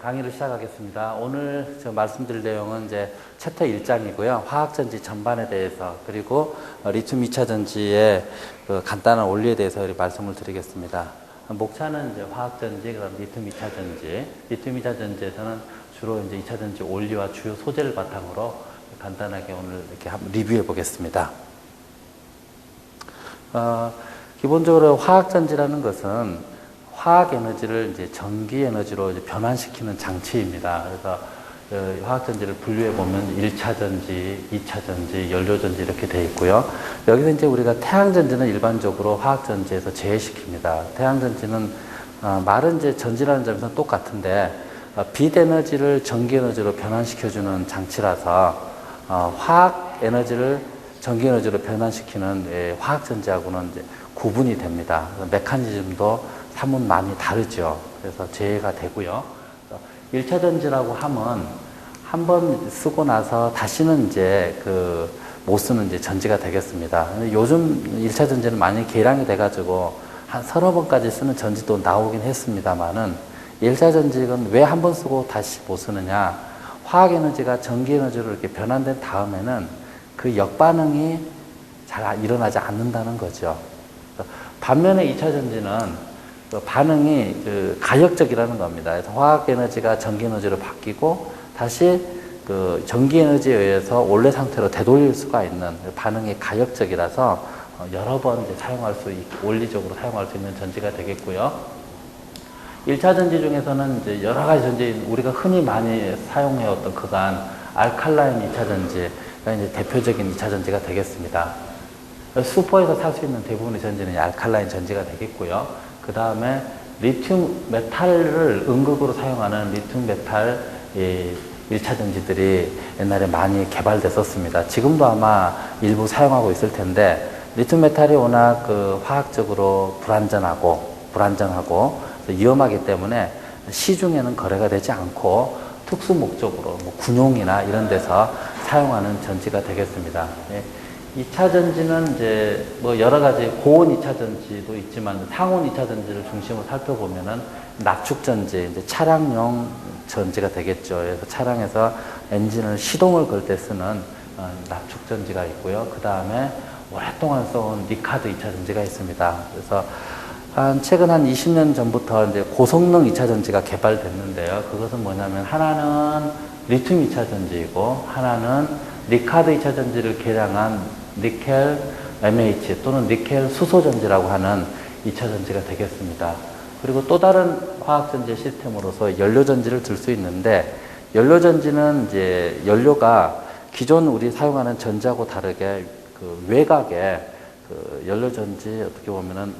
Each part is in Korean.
강의를 시작하겠습니다. 오늘 저 말씀드릴 내용은 이제 챕터 1장이고요. 화학전지 전반에 대해서 그리고 리튬 2차 전지의 그 간단한 원리에 대해서 말씀을 드리겠습니다. 목차는 이제 화학전지, 그다음 리튬 2차 전지. 리튬 2차 전지에서는 주로 이제 2차 전지 원리와 주요 소재를 바탕으로 간단하게 오늘 이렇게 한번 리뷰해 보겠습니다. 기본적으로 화학전지라는 것은 화학 에너지를 이제 전기 에너지로 이제 변환시키는 장치입니다. 그래서 화학전지를 분류해 보면 1차 전지, 2차 전지, 연료전지 이렇게 되어 있고요. 여기서 이제 우리가 태양전지는 일반적으로 화학전지에서 제외시킵니다. 태양전지는 말은 이제 전지라는 점에서 똑같은데 빛 에너지를 전기 에너지로 변환시켜주는 장치라서 화학 에너지를 전기 에너지로 변환시키는 화학전지하고는 이제 구분이 됩니다. 메커니즘도 사뭇 많이 다르죠. 그래서 제외가 되고요. 1차 전지라고 하면 한번 쓰고 나서 다시는 이제 못 쓰는 이제 전지가 되겠습니다. 요즘 1차 전지는 많이 개량이 돼가지고 한 서너 번까지 쓰는 전지도 나오긴 했습니다만은 1차 전지는 왜 한 번 쓰고 다시 못 쓰느냐? 화학 에너지가 전기 에너지로 이렇게 변환된 다음에는 그 역반응이 잘 일어나지 않는다는 거죠. 반면에 2차 전지는 반응이 가역적이라는 겁니다. 그래서 화학 에너지가 전기 에너지로 바뀌고 다시 전기 에너지에 의해서 원래 상태로 되돌릴 수가 있는 반응이 가역적이라서 여러 번 이제 사용할 수 있고 원리적으로 사용할 수 있는 전지가 되겠고요. 1차 전지 중에서는 이제 여러 가지 전지 우리가 흔히 많이 사용해왔던 그간 알칼라인 2차 전지가 이제 대표적인 2차 전지가 되겠습니다. 슈퍼에서 살 수 있는 대부분의 전지는 알칼라인 전지가 되겠고요. 그 다음에 리튬 메탈을 음극으로 사용하는 리튬 메탈 1차 전지들이 옛날에 많이 개발됐었습니다. 지금도 아마 일부 사용하고 있을 텐데 리튬 메탈이 워낙 화학적으로 불안전하고 위험하기 때문에 시중에는 거래가 되지 않고 특수 목적으로 군용이나 이런 데서 사용하는 전지가 되겠습니다. 2차 전지는 이제 여러 가지 고온 2차 전지도 있지만 상온 2차 전지를 중심으로 살펴보면은 납축 전지, 이제 차량용 전지가 되겠죠. 그래서 차량에서 엔진을 시동을 걸 때 쓰는 납축 전지가 있고요. 그 다음에 오랫동안 써온 니카드 2차 전지가 있습니다. 그래서 최근 한 20년 전부터 이제 고성능 2차 전지가 개발됐는데요. 그것은 뭐냐면 하나는 리튬 2차 전지이고 하나는 니카드 2차 전지를 개량한 니켈 MH 또는 니켈 수소 전지라고 하는 2차 전지가 되겠습니다. 그리고 또 다른 화학 전지 시스템으로서 연료 전지를 들 수 있는데 연료 전지는 이제 연료가 기존 우리 사용하는 전지하고 다르게 외곽에 연료 전지 어떻게 보면은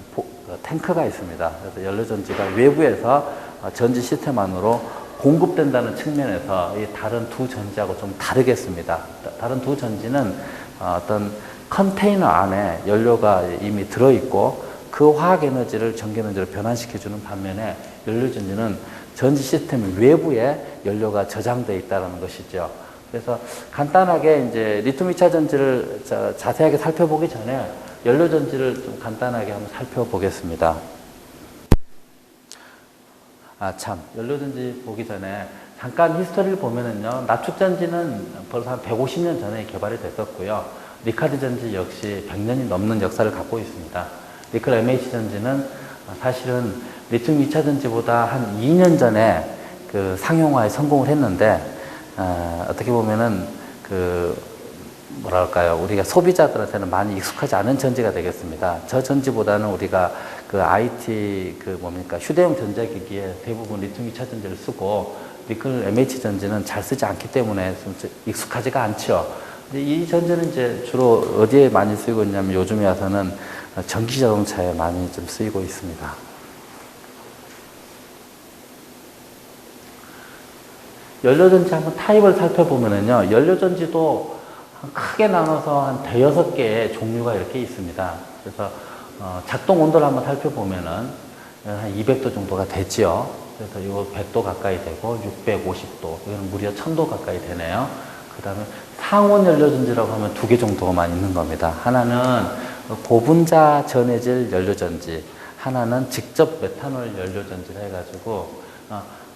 탱크가 있습니다. 그래서 연료 전지가 외부에서 전지 시스템 안으로 공급된다는 측면에서 이 다른 두 전지하고 좀 다르겠습니다. 다른 두 전지는 어떤 컨테이너 안에 연료가 이미 들어있고 그 화학 에너지를 전기 에너지로 변환시켜주는 반면에 연료 전지는 전지 시스템 외부에 연료가 저장되어 있다는 것이죠. 그래서 간단하게 이제 리튬 2차 전지를 자세하게 살펴보기 전에 연료 전지를 좀 간단하게 한번 살펴보겠습니다. 연료 전지 보기 전에 잠깐 히스토리를 보면은요, 납축 전지는 벌써 한 150년 전에 개발이 됐었고요. 니카드 전지 역시 100년이 넘는 역사를 갖고 있습니다. 니켈 MH 전지는 사실은 리튬 2차 전지보다 한 2년 전에 상용화에 성공을 했는데, 어떻게 보면은 뭐랄까요, 우리가 소비자들한테는 많이 익숙하지 않은 전지가 되겠습니다. 저 전지보다는 우리가 IT 휴대용 전자기기에 대부분 리튬 2차 전지를 쓰고 니켈 MH 전지는 잘 쓰지 않기 때문에 좀 익숙하지가 않죠. 근데 이 전지는 이제 주로 어디에 많이 쓰이고 있냐면 요즘에 와서는 전기 자동차에 많이 좀 쓰이고 있습니다. 연료전지 한번 타입을 살펴보면은요, 연료전지도 크게 나눠서 한 대여섯 개의 종류가 이렇게 있습니다. 그래서 작동 온도를 한번 살펴보면은 한 200도 정도가 되지요. 그래서 이거 100도 가까이 되고 650도, 이거는 무려 1000도 가까이 되네요. 그 다음에 상온 연료전지라고 하면 두 개 정도만 있는 겁니다. 하나는 고분자 전해질 연료전지, 하나는 직접 메탄올 연료전지를 해가지고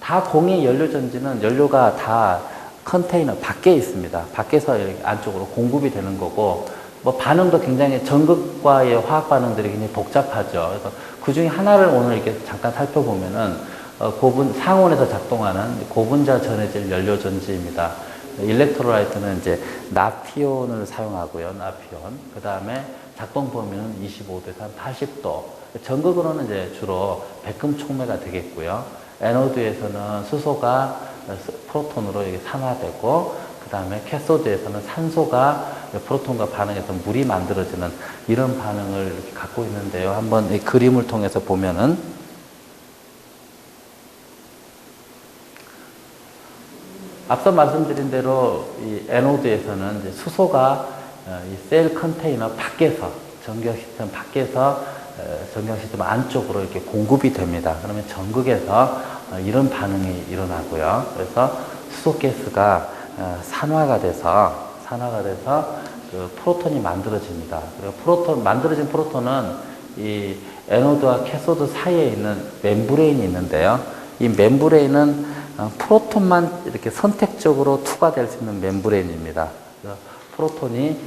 다 공의 연료 전지는 연료가 다 컨테이너 밖에 있습니다. 밖에서 이렇게 안쪽으로 공급이 되는 거고, 뭐 반응도 굉장히 전극과의 화학 반응들이 굉장히 복잡하죠. 그래서 그 중에 하나를 오늘 이렇게 잠깐 살펴보면은 상온에서 작동하는 고분자 전해질 연료 전지입니다. 일렉트로라이트는 이제 나피온을 사용하고요. 나피온. 그 다음에 작동 범위는 25도에서 한 80도. 전극으로는 이제 주로 백금 촉매가 되겠고요. 에노드에서는 수소가 프로톤으로 이게 산화되고, 그 다음에 캐소드에서는 산소가 프로톤과 반응해서 물이 만들어지는 이런 반응을 이렇게 갖고 있는데요. 한번 이 그림을 통해서 보면은, 앞서 말씀드린 대로 이 에노드에서는 이제 수소가 이 셀 컨테이너 밖에서, 전기화 시스템 밖에서 전기화 시스템 안쪽으로 이렇게 공급이 됩니다. 그러면 전극에서 이런 반응이 일어나고요. 그래서 수소가스가 산화가 돼서 그 프로톤이 만들어집니다. 그리고 만들어진 프로톤은 이 에노드와 캐소드 사이에 있는 멤브레인이 있는데요. 이 멤브레인은 프로톤만 이렇게 선택적으로 투과될 수 있는 멤브레인입니다. 프로톤이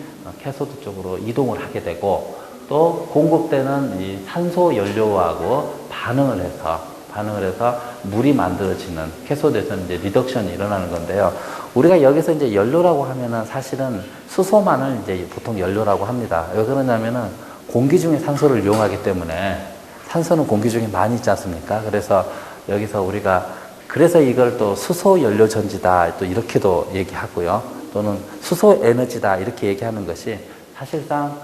캐소드 쪽으로 이동을 하게 되고, 또 공급되는 이 산소 연료하고 반응을 해서 물이 만들어지는, 캐소드에서는 이제 리덕션이 일어나는 건데요. 우리가 여기서 이제 연료라고 하면은 사실은 수소만을 이제 보통 연료라고 합니다. 왜 그러냐면은 공기 중에 산소를 이용하기 때문에, 산소는 공기 중에 많이 있지 않습니까? 그래서 여기서 그래서 이걸 또 수소 연료 전지다 또 이렇게도 얘기하고요. 또는 수소 에너지다 이렇게 얘기하는 것이, 사실상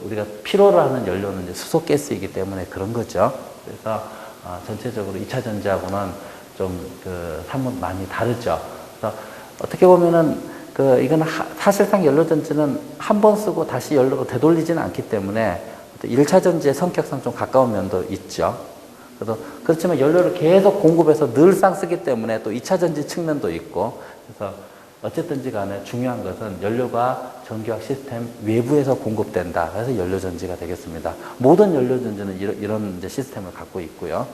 우리가 필요로 하는 연료는 이제 수소 가스이기 때문에 그런 거죠. 그래서 전체적으로 2차 전지하고는 좀 사뭇 많이 다르죠. 그래서 어떻게 보면은 이건 사실상 연료 전지는 한 번 쓰고 다시 연료로 되돌리지는 않기 때문에 1차 전지의 성격상 좀 가까운 면도 있죠. 그렇지만 연료를 계속 공급해서 늘상 쓰기 때문에 또 2차 전지 측면도 있고, 그래서 어쨌든지 간에 중요한 것은 연료가 전기화학 시스템 외부에서 공급된다. 그래서 연료 전지가 되겠습니다. 모든 연료 전지는 이런 이제 시스템을 갖고 있고요.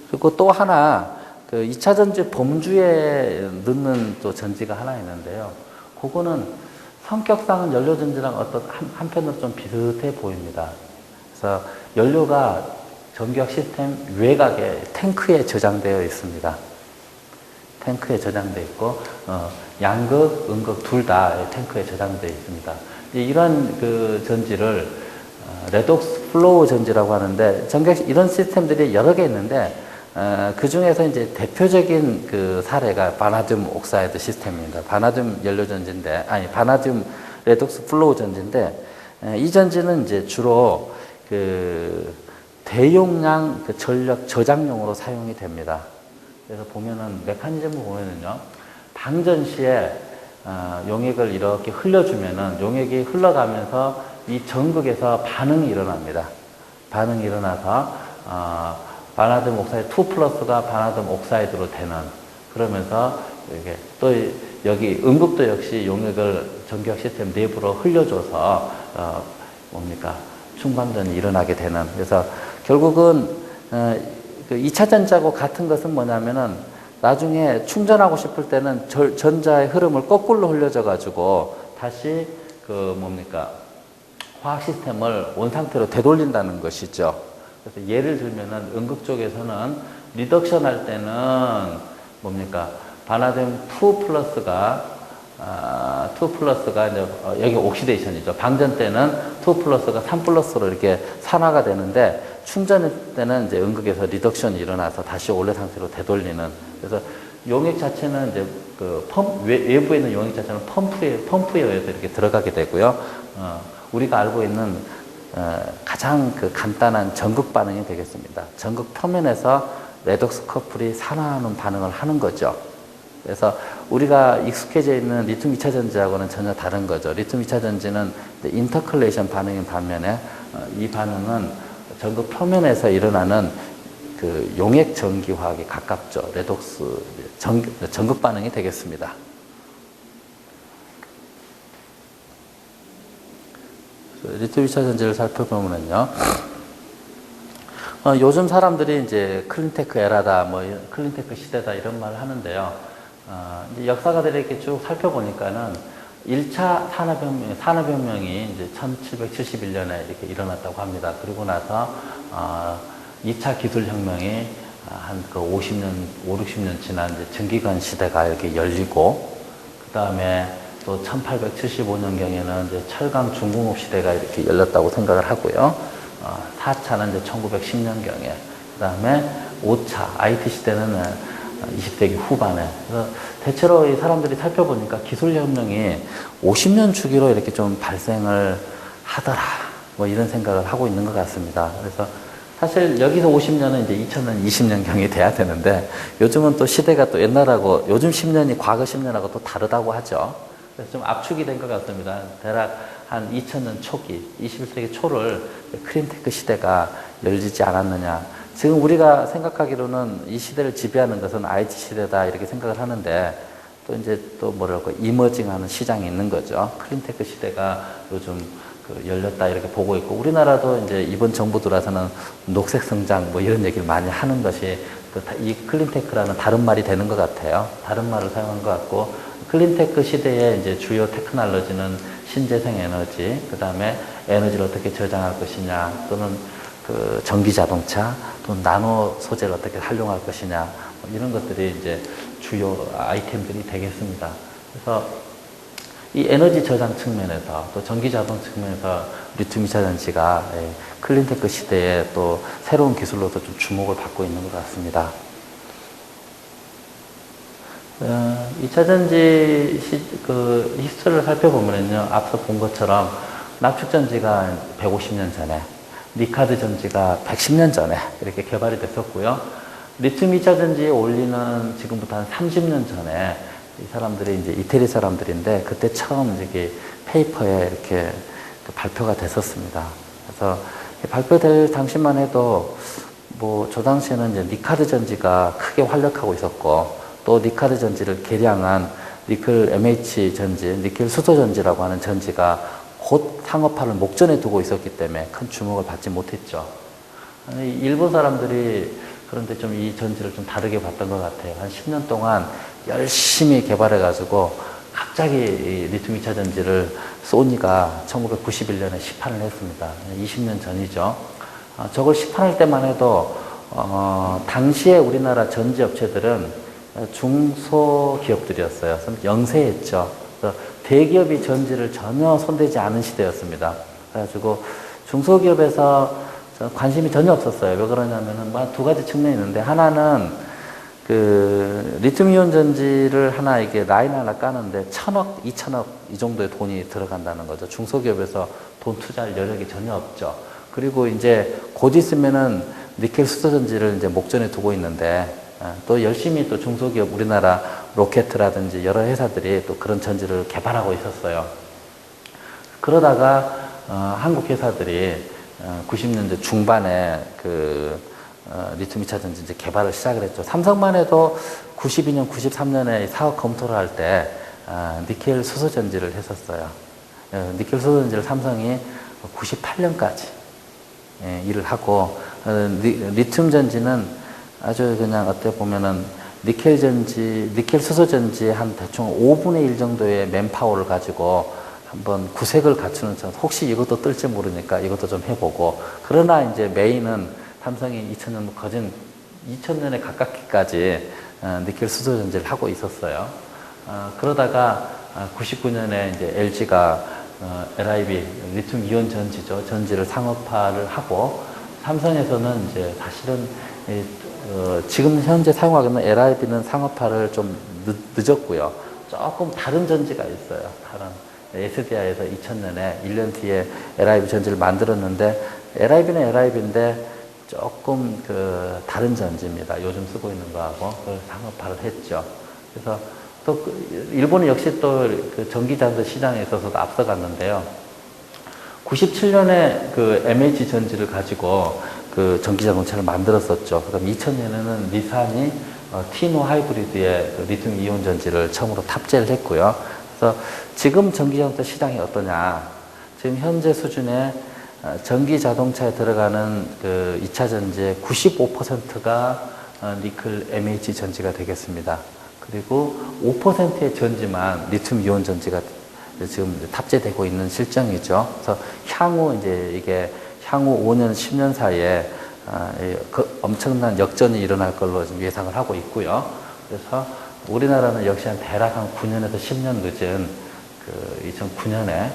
그리고 또 하나, 2차 전지 범주에 넣는 또 전지가 하나 있는데요. 그거는 성격상은 연료 전지랑 어떤 한편으로 좀 비슷해 보입니다. 그래서 연료가 전기화학 시스템 외곽에 탱크에 저장되어 있습니다. 탱크에 저장되어 있고, 양극, 음극 둘 다 탱크에 저장되어 있습니다. 이런 전지를 레독스 플로우 전지라고 하는데, 이런 시스템들이 여러 개 있는데, 그 중에서 이제 대표적인 사례가 바나듐 옥사이드 시스템입니다. 바나듐 연료 전지인데, 바나듐 레독스 플로우 전지인데, 이 전지는 이제 주로 대용량 전력 저장용으로 사용이 됩니다. 그래서 보면은 메커니즘을 보면은요, 방전 시에 용액을 이렇게 흘려주면은 용액이 흘러가면서 이 전극에서 반응이 일어납니다. 반응이 일어나서 바나듐 옥사이드 2 플러스가 바나듐 옥사이드로 되는, 그러면서 이게 또 여기 음극도 역시 용액을 전기화학 시스템 내부로 흘려줘서 충방전이 일어나게 되는. 그래서 결국은 2차 전지하고 같은 것은 뭐냐면은, 나중에 충전하고 싶을 때는 전자의 흐름을 거꾸로 흘려져 가지고 다시 화학 시스템을 원상태로 되돌린다는 것이죠. 그래서 예를 들면은 음극 쪽에서는 리덕션 할 때는 바나듐 2 플러스가 이제 여기 옥시데이션이죠. 방전 때는 2 플러스가 3 플러스로 이렇게 산화가 되는데, 충전 때는 이제 음극에서 리덕션이 일어나서 다시 원래 상태로 되돌리는. 그래서 용액 자체는 이제 외부에 있는 용액 자체는 펌프에 의해서 이렇게 들어가게 되고요. 우리가 알고 있는 가장 간단한 전극 반응이 되겠습니다. 전극 표면에서 레독스 커플이 산화하는 반응을 하는 거죠. 그래서 우리가 익숙해져 있는 리튬 2차 전지하고는 전혀 다른 거죠. 리튬 2차 전지는 인터컬레이션 반응인 반면에 이 반응은 전극 표면에서 일어나는 용액 전기화학에 가깝죠. 레독스 전극 반응이 되겠습니다. 리튬 2차 전지를 살펴보면요, 요즘 사람들이 이제 클린테크 에라다, 뭐 클린테크 시대다 이런 말을 하는데요. 이제 역사가들이 이렇게 쭉 살펴보니까는 1차 산업혁명이 이제 1771년에 이렇게 일어났다고 합니다. 그리고 나서 2차 기술혁명이 한 그 50년, 5, 60년 지난 이제 전기관 시대가 이렇게 열리고, 그 다음에 또 1875년경에는 이제 철강 중공업 시대가 이렇게 열렸다고 생각을 하고요. 4차는 이제 1910년경에, 그 다음에 5차 IT 시대는 20세기 후반에. 그래서 대체로 이 사람들이 살펴보니까 기술혁명이 50년 주기로 이렇게 좀 발생을 하더라, 뭐 이런 생각을 하고 있는 것 같습니다. 그래서 사실 여기서 50년은 이제 2000년, 20년경이 돼야 되는데, 요즘은 또 시대가 또 옛날하고, 요즘 10년이 과거 10년하고 또 다르다고 하죠. 그래서 좀 압축이 된 것 같습니다. 대략 한 2000년 초기, 21세기 초를 클린테크 시대가 열리지 않았느냐. 지금 우리가 생각하기로는 이 시대를 지배하는 것은 IT 시대다 이렇게 생각을 하는데, 또 이제 또 뭐랄까, 이머징하는 시장이 있는 거죠. 클린테크 시대가 요즘 열렸다 이렇게 보고 있고, 우리나라도 이제 이번 정부 들어와서는 녹색 성장 뭐 이런 얘기를 많이 하는 것이 이 클린테크라는 다른 말이 되는 것 같아요. 다른 말을 사용한 것 같고, 클린테크 시대의 이제 주요 테크놀로지는 신재생 에너지, 그 다음에 에너지를 어떻게 저장할 것이냐, 또는 그 전기 자동차, 또 나노 소재를 어떻게 활용할 것이냐, 뭐 이런 것들이 이제 주요 아이템들이 되겠습니다. 그래서 이 에너지 저장 측면에서 또 전기 자동 측면에서 리튬 2차 전지가 클린테크 시대에 또 새로운 기술로도 좀 주목을 받고 있는 것 같습니다. 2차 전지 히스토리를 살펴보면요, 앞서 본 것처럼 납축 전지가 150년 전에, 니카드 전지가 110년 전에 이렇게 개발이 됐었고요. 리튬 2차 전지에 올리는 지금부터 한 30년 전에 이 사람들이 이제 이태리 사람들인데, 그때 처음 이제 페이퍼에 이렇게 발표가 됐었습니다. 그래서 발표될 당시만 해도 뭐 저 당시에는 이제 니카드 전지가 크게 활약하고 있었고, 또 니카드 전지를 개량한 니켈 MH 전지, 니켈 수소 전지라고 하는 전지가 곧 상업화를 목전에 두고 있었기 때문에 큰 주목을 받지 못했죠. 일본 사람들이 그런데 좀 이 전지를 좀 다르게 봤던 것 같아요. 한 10년 동안 열심히 개발해가지고 갑자기 이 리튬 2차 전지를 소니가 1991년에 시판을 했습니다. 20년 전이죠. 저걸 시판할 때만 해도 당시에 우리나라 전지 업체들은 중소기업들이었어요. 영세했죠. 그래서 대기업이 전지를 전혀 손대지 않은 시대였습니다. 그래가지고 중소기업에서 관심이 전혀 없었어요. 왜 그러냐면은 두 가지 측면이 있는데, 하나는 그 리튬이온 전지를 하나 이게 라인 하나 까는데 1000억, 2000억 이 정도의 돈이 들어간다는 거죠. 중소기업에서 돈 투자할 여력이 전혀 없죠. 그리고 이제 곧 있으면은 니켈 수소 전지를 이제 목전에 두고 있는데, 또 열심히 또 중소기업, 우리나라 로켓이라든지 여러 회사들이 또 그런 전지를 개발하고 있었어요. 그러다가 한국 회사들이 90년대 중반에 리튬 2차 전지 이제 개발을 시작을 했죠. 삼성만 해도 92년, 93년에 사업 검토를 할 때 니켈 수소 전지를 했었어요. 니켈 수소 전지를 삼성이 98년까지 일을 하고, 리튬 전지는 아주 그냥 어떻게 보면은 니켈 수소 전지 한 대충 5분의 1 정도의 맨파워를 가지고 한번 구색을 갖추는, 혹시 이것도 뜰지 모르니까 이것도 좀 해보고, 그러나 이제 메인은 삼성이 2000년 거진 2000년에 가깝게까지 니켈 수소 전지를 하고 있었어요. 그러다가 99년에 이제 LG가 LIB 리튬 이온 전지죠, 전지를 상업화를 하고, 삼성에서는 이제 사실은 지금 현재 사용하고 있는 LIB는 상업화를 좀 늦었고요. 조금 다른 전지가 있어요. 다른 SDI에서 2000년에 1년 뒤에 LIB 전지를 만들었는데, LIB는 LIB인데 조금 다른 전지입니다. 요즘 쓰고 있는 거하고. 그걸 상업화를 했죠. 그래서 또 일본은 역시 또 전기자동차 시장에 있어서도 앞서갔는데요. 97년에 MH 전지를 가지고 전기자동차를 만들었었죠. 그다음 2000년에는 닛산이 티노 하이브리드의 리튬 이온 전지를 처음으로 탑재를 했고요. 그래서 지금 전기자동차 시장이 어떠냐? 지금 현재 수준의 전기 자동차에 들어가는 그 2차 전지의 95%가 니켈 MH 전지가 되겠습니다. 그리고 5%의 전지만 리튬 이온 전지가 지금 탑재되고 있는 실정이죠. 그래서 향후 이게 향후 5년, 10년 사이에 엄청난 역전이 일어날 걸로 지금 예상을 하고 있고요. 그래서 우리나라는 역시 대략 한 9년에서 10년 늦은 2009년에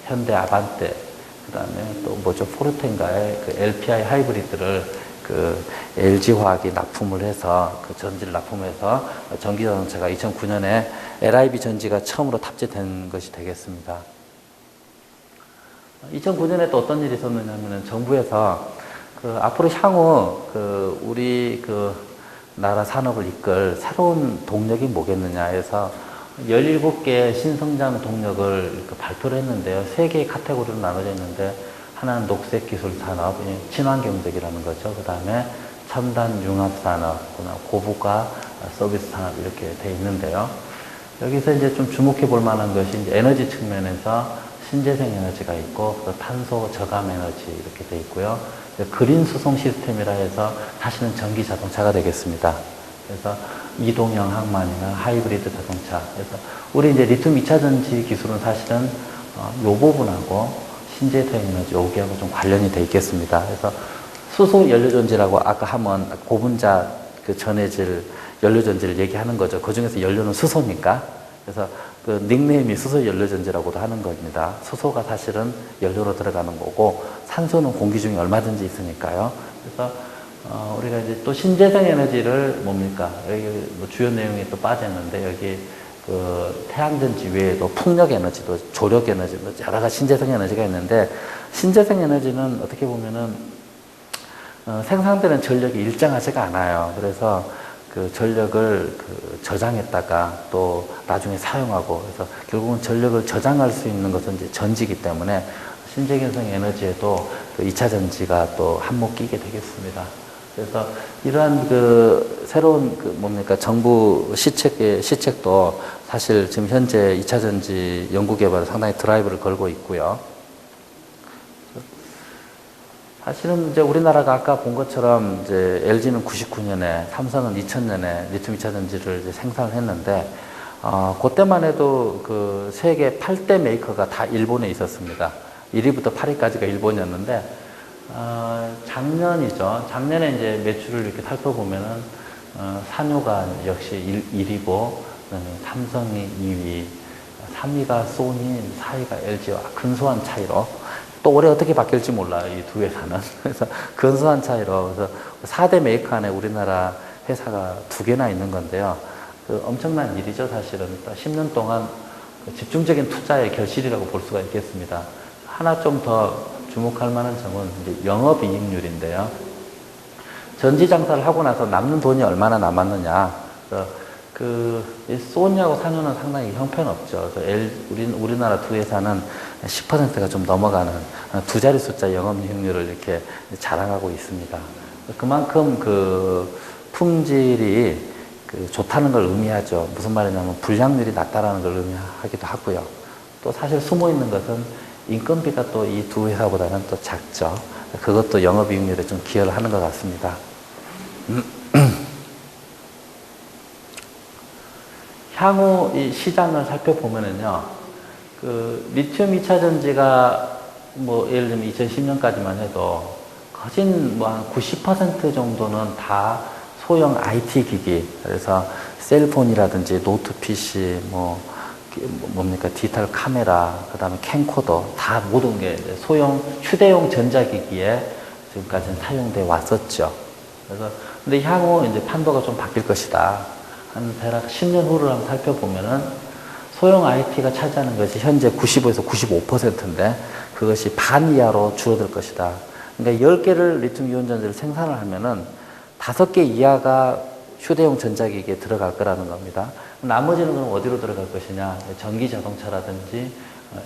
현대 아반떼, 그 다음에 또 뭐죠, 포르테인가의 LPI 하이브리드를 LG화학이 납품을 해서 전지를 납품해서 전기자동차가 2009년에 LIB 전지가 처음으로 탑재된 것이 되겠습니다. 2009년에 또 어떤 일이 있었느냐면 정부에서 앞으로 향후 우리 나라 산업을 이끌 새로운 동력이 뭐겠느냐 해서 17개의 신성장 동력을 발표를 했는데요. 3개의 카테고리로 나눠져 있는데 하나는 녹색 기술 산업, 친환경적이라는 거죠. 그 다음에 첨단 융합 산업, 고부가 서비스 산업 이렇게 돼 있는데요. 여기서 이제 좀 주목해 볼 만한 것이 이제 에너지 측면에서 신재생 에너지가 있고 탄소 저감 에너지 이렇게 돼 있고요. 그린 수송 시스템이라 해서 다시는 전기 자동차가 되겠습니다. 그래서 이동형 항만이나 하이브리드 자동차. 그래서 우리 이제 리튬 2차 전지 기술은 사실은 요 부분하고 신재생 에너지 여기하고 좀 관련이 돼 있겠습니다. 그래서 수소 연료전지라고 아까 한번 고분자 전해질 연료전지를 얘기하는 거죠. 그 중에서 연료는 수소니까. 그래서 닉네임이 수소 연료전지라고도 하는 겁니다. 수소가 사실은 연료로 들어가는 거고 산소는 공기 중에 얼마든지 있으니까요. 그래서 우리가 이제 또 신재생 에너지를 뭡니까? 여기 뭐 주요 내용이 또 빠졌는데 여기 태양전지 외에도 풍력 에너지도 조력 에너지 여러 가지 신재생 에너지가 있는데 신재생 에너지는 어떻게 보면은 생산되는 전력이 일정하지가 않아요. 그래서 전력을 저장했다가 또 나중에 사용하고 그래서 결국은 전력을 저장할 수 있는 것은 이제 전지이기 때문에 신재생 에너지에도 2차 전지가 또 한몫 끼게 되겠습니다. 그래서 이러한 새로운 뭡니까 정부 시책도 사실 지금 현재 2차 전지 연구 개발에 상당히 드라이브를 걸고 있고요. 사실은 이제 우리나라가 아까 본 것처럼 이제 LG는 99년에, 삼성은 2000년에 리튬 2차 전지를 이제 생산을 했는데, 그때만 해도 세계 8대 메이커가 다 일본에 있었습니다. 1위부터 8위까지가 일본이었는데, 작년이죠. 작년에 이제 매출을 이렇게 살펴보면은, 산요가 역시 1위고, 삼성이 2위, 3위가 소니, 4위가 LG와 근소한 차이로, 또 올해 어떻게 바뀔지 몰라요, 이 두 회사는. 그래서 근소한 차이로, 그래서 4대 메이커 안에 우리나라 회사가 2개나 있는 건데요. 엄청난 일이죠, 사실은. 10년 동안 집중적인 투자의 결실이라고 볼 수가 있겠습니다. 하나 좀 더 주목할 만한 점은 이제 영업이익률인데요. 전지 장사를 하고 나서 남는 돈이 얼마나 남았느냐. 소니하고 산요는 상당히 형편없죠. 우리나라 두 회사는 10%가 좀 넘어가는 두 자리 숫자 영업이익률을 이렇게 자랑하고 있습니다. 그만큼 품질이 좋다는 걸 의미하죠. 무슨 말이냐면 불량률이 낮다라는 걸 의미하기도 하고요. 또 사실 숨어 있는 것은 인건비가 또 이 두 회사보다는 또 작죠. 그것도 영업이익률에 좀 기여를 하는 것 같습니다. 향후 이 시장을 살펴보면은요, 리튬 2차 전지가 예를 들면 2010년까지만 해도 거진 한 90% 정도는 다 소형 IT 기기, 그래서 셀폰이라든지 노트 PC, 뭡니까, 디지털 카메라, 그 다음에 캠코더, 다 모든 게 소형 휴대용 전자기기에 지금까지는 사용돼 왔었죠. 그래서, 근데 향후 이제 판도가 좀 바뀔 것이다. 한 대략 10년 후를 한번 살펴보면은 소형 IT가 차지하는 것이 현재 95에서 95%인데 그것이 반 이하로 줄어들 것이다. 그러니까 10개를 리튬 이온 전지를 생산을 하면은 5개 이하가 휴대용 전자기기에 들어갈 거라는 겁니다. 나머지는 그럼 어디로 들어갈 것이냐? 전기 자동차라든지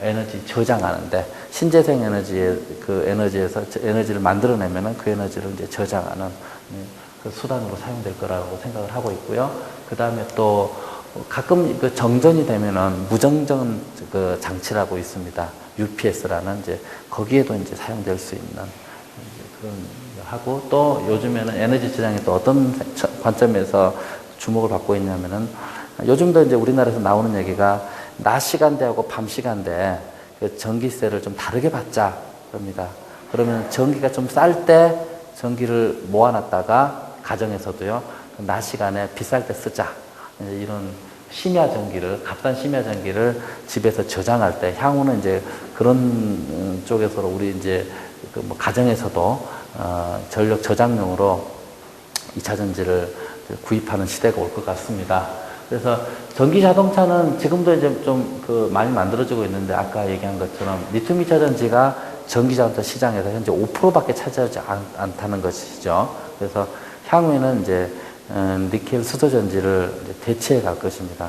에너지 저장하는데 신재생 에너지의 에너지에서 에너지를 만들어내면은 그 에너지를 이제 저장하는 그 수단으로 사용될 거라고 생각을 하고 있고요. 그 다음에 또 가끔 그 정전이 되면은 무정전 그 장치라고 있습니다. UPS라는 이제 거기에도 이제 사용될 수 있는 그런 하고 또 요즘에는 에너지 저장이 또 어떤 관점에서 주목을 받고 있냐면은 요즘도 이제 우리나라에서 나오는 얘기가 낮 시간대하고 밤 시간대 그 전기세를 좀 다르게 받자 그럽니다. 그러면 전기가 좀 쌀 때 전기를 모아놨다가 가정에서도요 낮 시간에 비쌀 때 쓰자 이런 심야 전기를 값싼 심야 전기를 집에서 저장할 때 향후는 이제 그런 쪽에서 우리 이제 그 뭐 가정에서도 전력 저장용으로 2차 전지를 구입하는 시대가 올 것 같습니다. 그래서 전기 자동차는 지금도 이제 좀 그 많이 만들어지고 있는데 아까 얘기한 것처럼 리튬 2차 전지가 전기 자동차 시장에서 현재 5%밖에 차지하지 않다는 것이죠. 그래서 향후에는 이제 니켈 수소 전지를 대체해 갈 것입니다.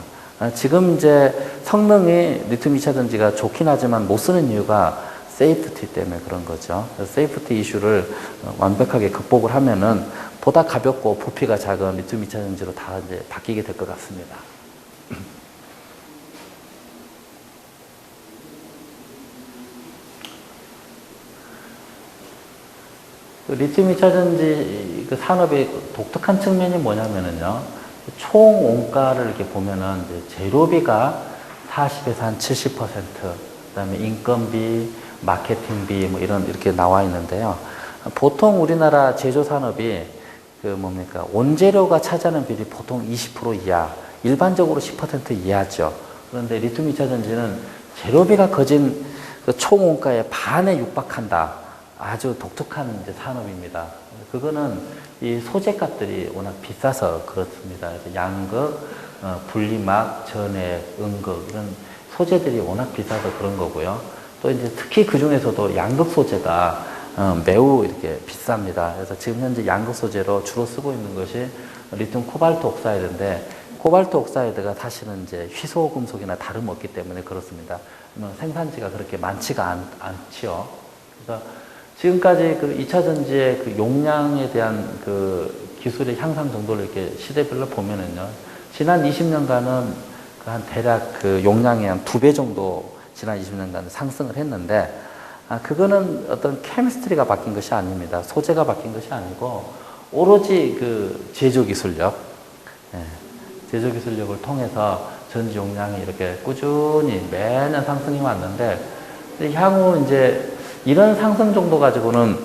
지금 이제 성능이 리튬 2차 전지가 좋긴 하지만 못 쓰는 이유가 세이프티 때문에 그런 거죠. 세이프티 이슈를 완벽하게 극복을 하면은 보다 가볍고 부피가 작은 리튬 2차 전지로 다 이제 바뀌게 될 것 같습니다. 리튬 2차 전지 그 산업의 독특한 측면이 뭐냐면은요. 총 원가를 이렇게 보면은 이제 재료비가 40에서 한 70%, 그다음에 인건비, 마케팅비 뭐 이렇게 나와 있는데요. 보통 우리나라 제조 산업이 그 뭡니까 원재료가 차지하는 비율이 보통 20% 이하, 일반적으로 10% 이하죠. 그런데 리튬 2차 전지는 재료비가 거진 그 총 원가의 반에 육박한다. 아주 독특한 이제 산업입니다. 그거는 이 소재값들이 워낙 비싸서 그렇습니다. 그래서 양극, 분리막, 전해, 음극 이런 소재들이 워낙 비싸서 그런 거고요. 또 이제 특히 그 중에서도 양극 소재가 매우 이렇게 비쌉니다. 그래서 지금 현재 양극 소재로 주로 쓰고 있는 것이 리튬 코발트 옥사이드인데 코발트 옥사이드가 사실은 이제 희소 금속이나 다름없기 때문에 그렇습니다. 생산지가 그렇게 많지가 않지요. 그래서 지금까지 그 2차 전지의 그 용량에 대한 그 기술의 향상 정도를 이렇게 시대별로 보면은요, 지난 20년간은 한 대략 그 용량의 한 2배 정도 지난 20년간 상승을 했는데, 그거는 어떤 케미스트리가 바뀐 것이 아닙니다. 소재가 바뀐 것이 아니고, 오로지 그 제조 기술력, 제조 기술력을 통해서 전지 용량이 이렇게 꾸준히 매년 상승해 왔는데, 향후 이제 이런 상승 정도 가지고는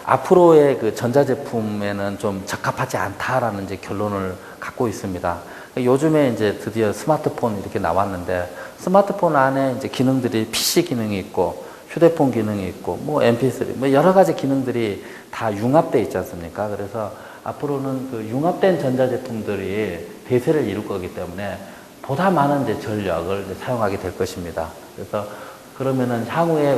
앞으로의 그 전자제품에는 좀 적합하지 않다라는 이제 결론을 갖고 있습니다. 요즘에 이제 드디어 스마트폰 이렇게 나왔는데 스마트폰 안에 이제 기능들이 PC 기능이 있고 휴대폰 기능이 있고 뭐 MP3 뭐 여러 가지 기능들이 다 융합되어 있지 않습니까? 그래서 앞으로는 그 융합된 전자제품들이 대세를 이룰 거기 때문에 보다 많은 이제 전력을 이제 사용하게 될 것입니다. 그래서 그러면은 향후에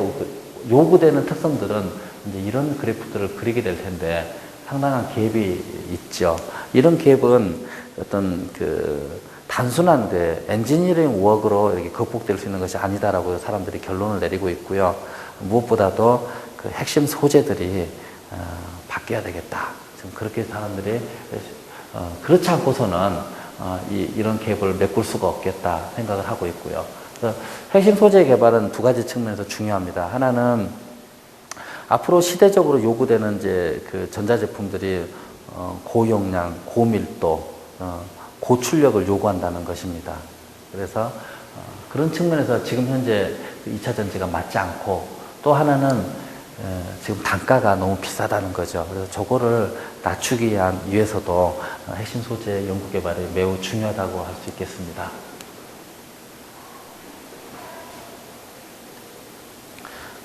요구되는 특성들은 이제 이런 그래프들을 그리게 될 텐데 상당한 갭이 있죠. 이런 갭은 어떤 그 단순한 그 엔지니어링 워크로 이렇게 극복될 수 있는 것이 아니다라고 사람들이 결론을 내리고 있고요. 무엇보다도 그 핵심 소재들이 바뀌어야 되겠다. 지금 그렇게 사람들이 그렇지 않고서는 이런 갭을 메꿀 수가 없겠다 생각을 하고 있고요. 핵심 소재 개발은 두 가지 측면에서 중요합니다. 하나는 앞으로 시대적으로 요구되는 이제 그 전자제품들이 고용량, 고밀도, 고출력을 요구한다는 것입니다. 그래서 그런 측면에서 지금 현재 2차 전지가 맞지 않고 또 하나는 지금 단가가 너무 비싸다는 거죠. 그래서 저거를 낮추기 위해서도 핵심 소재 연구 개발이 매우 중요하다고 할 수 있겠습니다.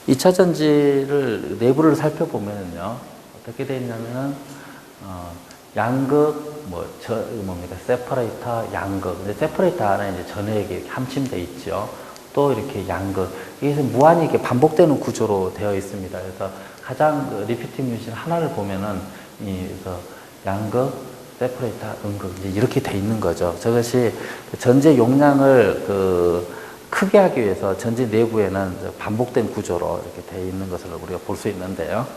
2차 전지를 내부를 살펴보면요 어떻게 되어 있냐면은 양극 뭡니까 세퍼레이터 양극 근데 세퍼레이터 안에 이제 전해액이 함침돼 있죠. 또 이렇게 양극 이게 무한히 이렇게 반복되는 구조로 되어 있습니다. 그래서 가장 그 리피팅 유닛 하나를 보면은 그래서 양극 세퍼레이터 음극 이제 이렇게 돼 있는 거죠. 저것이 전제 용량을 크게 하기 위해서 전지 내부에는 반복된 구조로 이렇게 되어 있는 것을 우리가 볼 수 있는데요.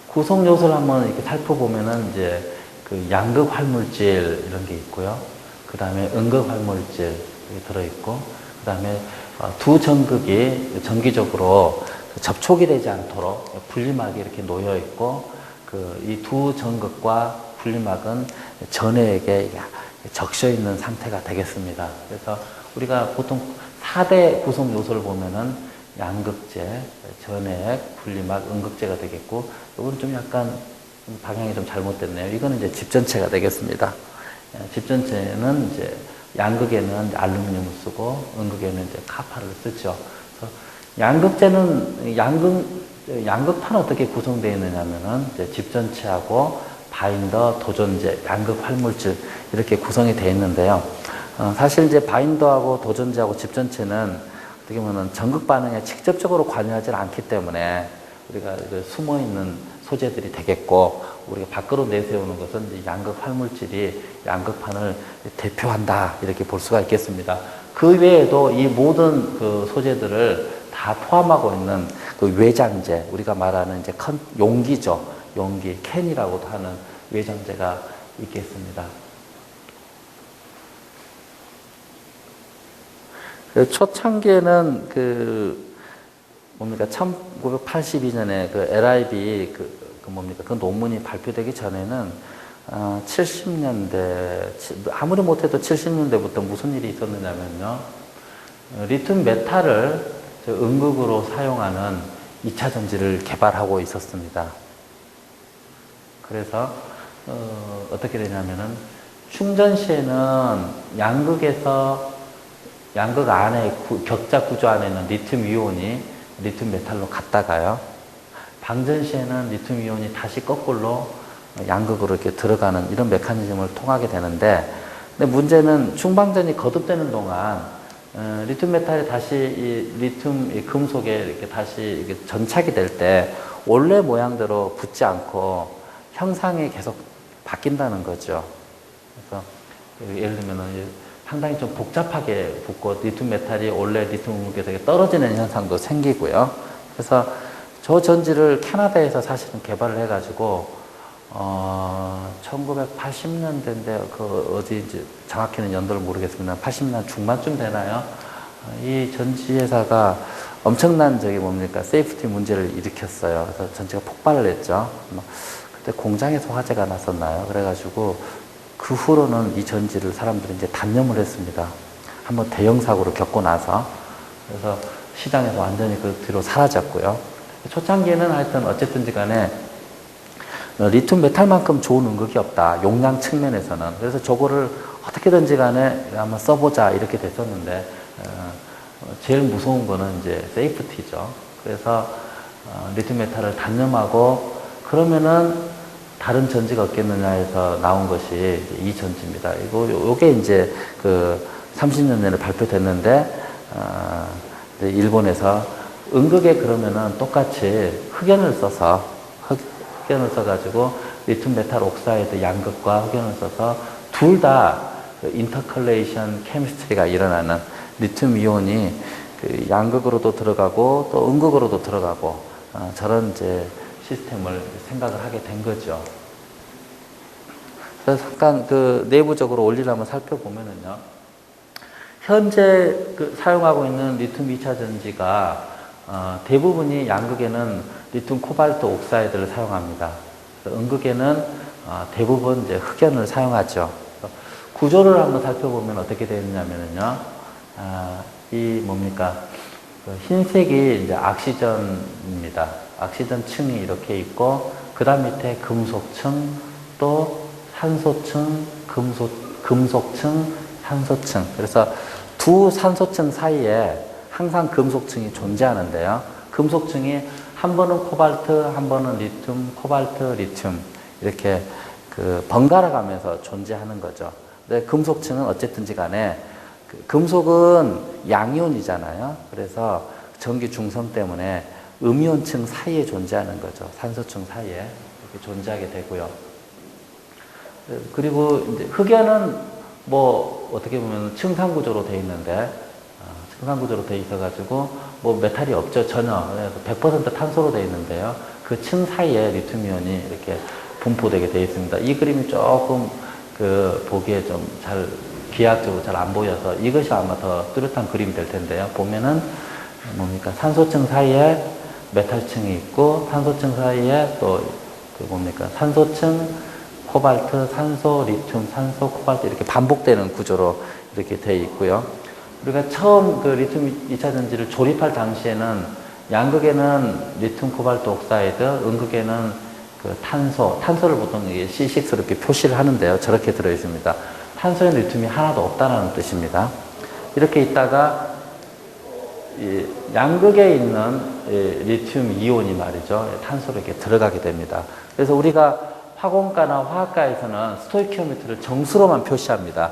구성 요소를 한번 이렇게 살펴보면은 이제 그 양극 활물질 이런 게 있고요. 그 다음에 음극 활물질 들어있고, 그 다음에 두 전극이 정기적으로 접촉이 되지 않도록 분리막이 이렇게 놓여 있고, 이 두 전극과 분리막은 전해에게 적셔 있는 상태가 되겠습니다. 그래서 우리가 보통 4대 구성 요소를 보면은 양극재, 전해액, 분리막, 음극재가 되겠고, 이건 좀 약간 방향이 좀 잘못됐네요. 이거는 이제 집 전체가 되겠습니다. 집 전체는 이제 양극에는 알루미늄을 쓰고, 음극에는 이제 카파를 쓰죠. 그래서 양극재는 양극판 어떻게 구성되어 있느냐면은 이제 집 전체하고 바인더, 도전제, 양극 활물질 이렇게 구성이 되어 있는데요. 사실 이제 바인더하고 도전제하고 집 전체는 어떻게 보면 전극 반응에 직접적으로 관여하지 않기 때문에 우리가 숨어 있는 소재들이 되겠고, 우리가 밖으로 내세우는 것은 이제 양극 활물질이 양극판을 대표한다 이렇게 볼 수가 있겠습니다. 그 외에도 이 모든 그 소재들을 다 포함하고 있는 그 외장재, 우리가 말하는 이제 용기죠. 용기, 캔이라고도 하는 외장재가 있겠습니다. 초창기에는 1982년에 그 LIB 그 논문이 발표되기 전에는 70년대, 아무리 못해도 70년대부터 무슨 일이 있었느냐면요. 리튬 메탈을 음극으로 사용하는 2차 전지를 개발하고 있었습니다. 그래서 어떻게 되냐면은 충전 시에는 양극 안에 격자 구조 안에 있는 리튬 이온이 리튬 메탈로 갔다가요. 방전 시에는 리튬 이온이 다시 거꾸로 양극으로 이렇게 들어가는 이런 메커니즘을 통하게 되는데, 근데 문제는 중방전이 거듭되는 동안 리튬 메탈이 다시 이 리튬 금속에 이렇게 다시 이렇게 전착이 될 때 원래 모양대로 붙지 않고 형상이 계속 바뀐다는 거죠. 그래서 예를 들면은 상당히 좀 복잡하게 붙고 리튬 메탈이 원래 리튬 음극에서 떨어지는 현상도 생기고요. 그래서 저 전지를 캐나다에서 사실은 개발을 해가지고 1980년대인데 어디인지 정확히는 연도를 모르겠습니다. 80년 중반쯤 되나요? 이 전지 회사가 엄청난 세이프티 문제를 일으켰어요. 그래서 전지가 폭발을 했죠. 그때 공장에서 화재가 났었나요? 그래가지고 그 후로는 이 전지를 사람들이 이제 단념을 했습니다. 한번 대형 사고를 겪고 나서. 그래서 시장에서 완전히 그 뒤로 사라졌고요. 초창기에는 하여튼 어쨌든지 간에 리튬 메탈만큼 좋은 음극이 없다. 용량 측면에서는. 그래서 저거를 어떻게든지 간에 한번 써보자 이렇게 됐었는데, 제일 무서운 거는 이제 세이프티죠. 그래서 리튬 메탈을 단념하고, 그러면은 다른 전지가 없겠느냐 해서 나온 것이 이 전지입니다. 요게 이제 30년 전에 발표됐는데, 일본에서 음극에 그러면은 똑같이 흑연을 써가지고 리튬 메탈 옥사이드 양극과 흑연을 써서 둘 다 인터컬레이션 케미스트리가 일어나는 리튬 이온이 양극으로도 들어가고 또 음극으로도 들어가고 저런 이제 시스템을 생각을 하게 된 거죠. 그래서 잠깐 내부적으로 원리를 한번 살펴보면은요. 현재 사용하고 있는 리튬 2차 전지가 대부분이 양극에는 리튬 코발트 옥사이드를 사용합니다. 음극에는 대부분 이제 흑연을 사용하죠. 구조를 한번 살펴보면 어떻게 되느냐면요. 흰색이 이제 악시전입니다. 악시전층이 이렇게 있고, 그 다음 밑에 금속층, 또 산소층, 금속층, 산소층. 그래서 두 산소층 사이에 항상 금속층이 존재하는데요. 금속층이 한 번은 코발트, 한 번은 리튬, 코발트, 리튬 이렇게 번갈아 가면서 존재하는 거죠. 근데 금속층은 어쨌든지 간에 금속은 양이온이잖아요. 그래서 전기 중성 때문에 음이온층 사이에 존재하는 거죠. 산소층 사이에 이렇게 존재하게 되고요. 그리고 이제 흑연은 어떻게 보면 층상구조로 되어 있는데, 층상구조로 되어 있어가지고 메탈이 없죠. 전혀. 100% 탄소로 되어 있는데요. 그 층 사이에 리튬이온이 이렇게 분포되게 되어 있습니다. 이 그림이 조금 보기에 좀 잘 비약적으로 잘 안 보여서 이것이 아마 더 뚜렷한 그림이 될 텐데요. 보면은 뭡니까? 산소층 사이에 메탈층이 있고 산소층 사이에 또 뭡니까? 산소층, 코발트, 산소, 리튬, 산소, 코발트 이렇게 반복되는 구조로 이렇게 되어 있고요. 우리가 처음 그 리튬 2차 전지를 조립할 당시에는 양극에는 리튬 코발트 옥사이드, 음극에는 그 탄소를 보통 C6로 이렇게 표시를 하는데요. 저렇게 들어 있습니다. 탄소에 리튬이 하나도 없다는 뜻입니다. 이렇게 있다가 이 양극에 있는 리튬 이온이 말이죠. 탄소로 이렇게 들어가게 됩니다. 그래서 우리가 화공과나 화학과에서는 스토이키오메트를 정수로만 표시합니다.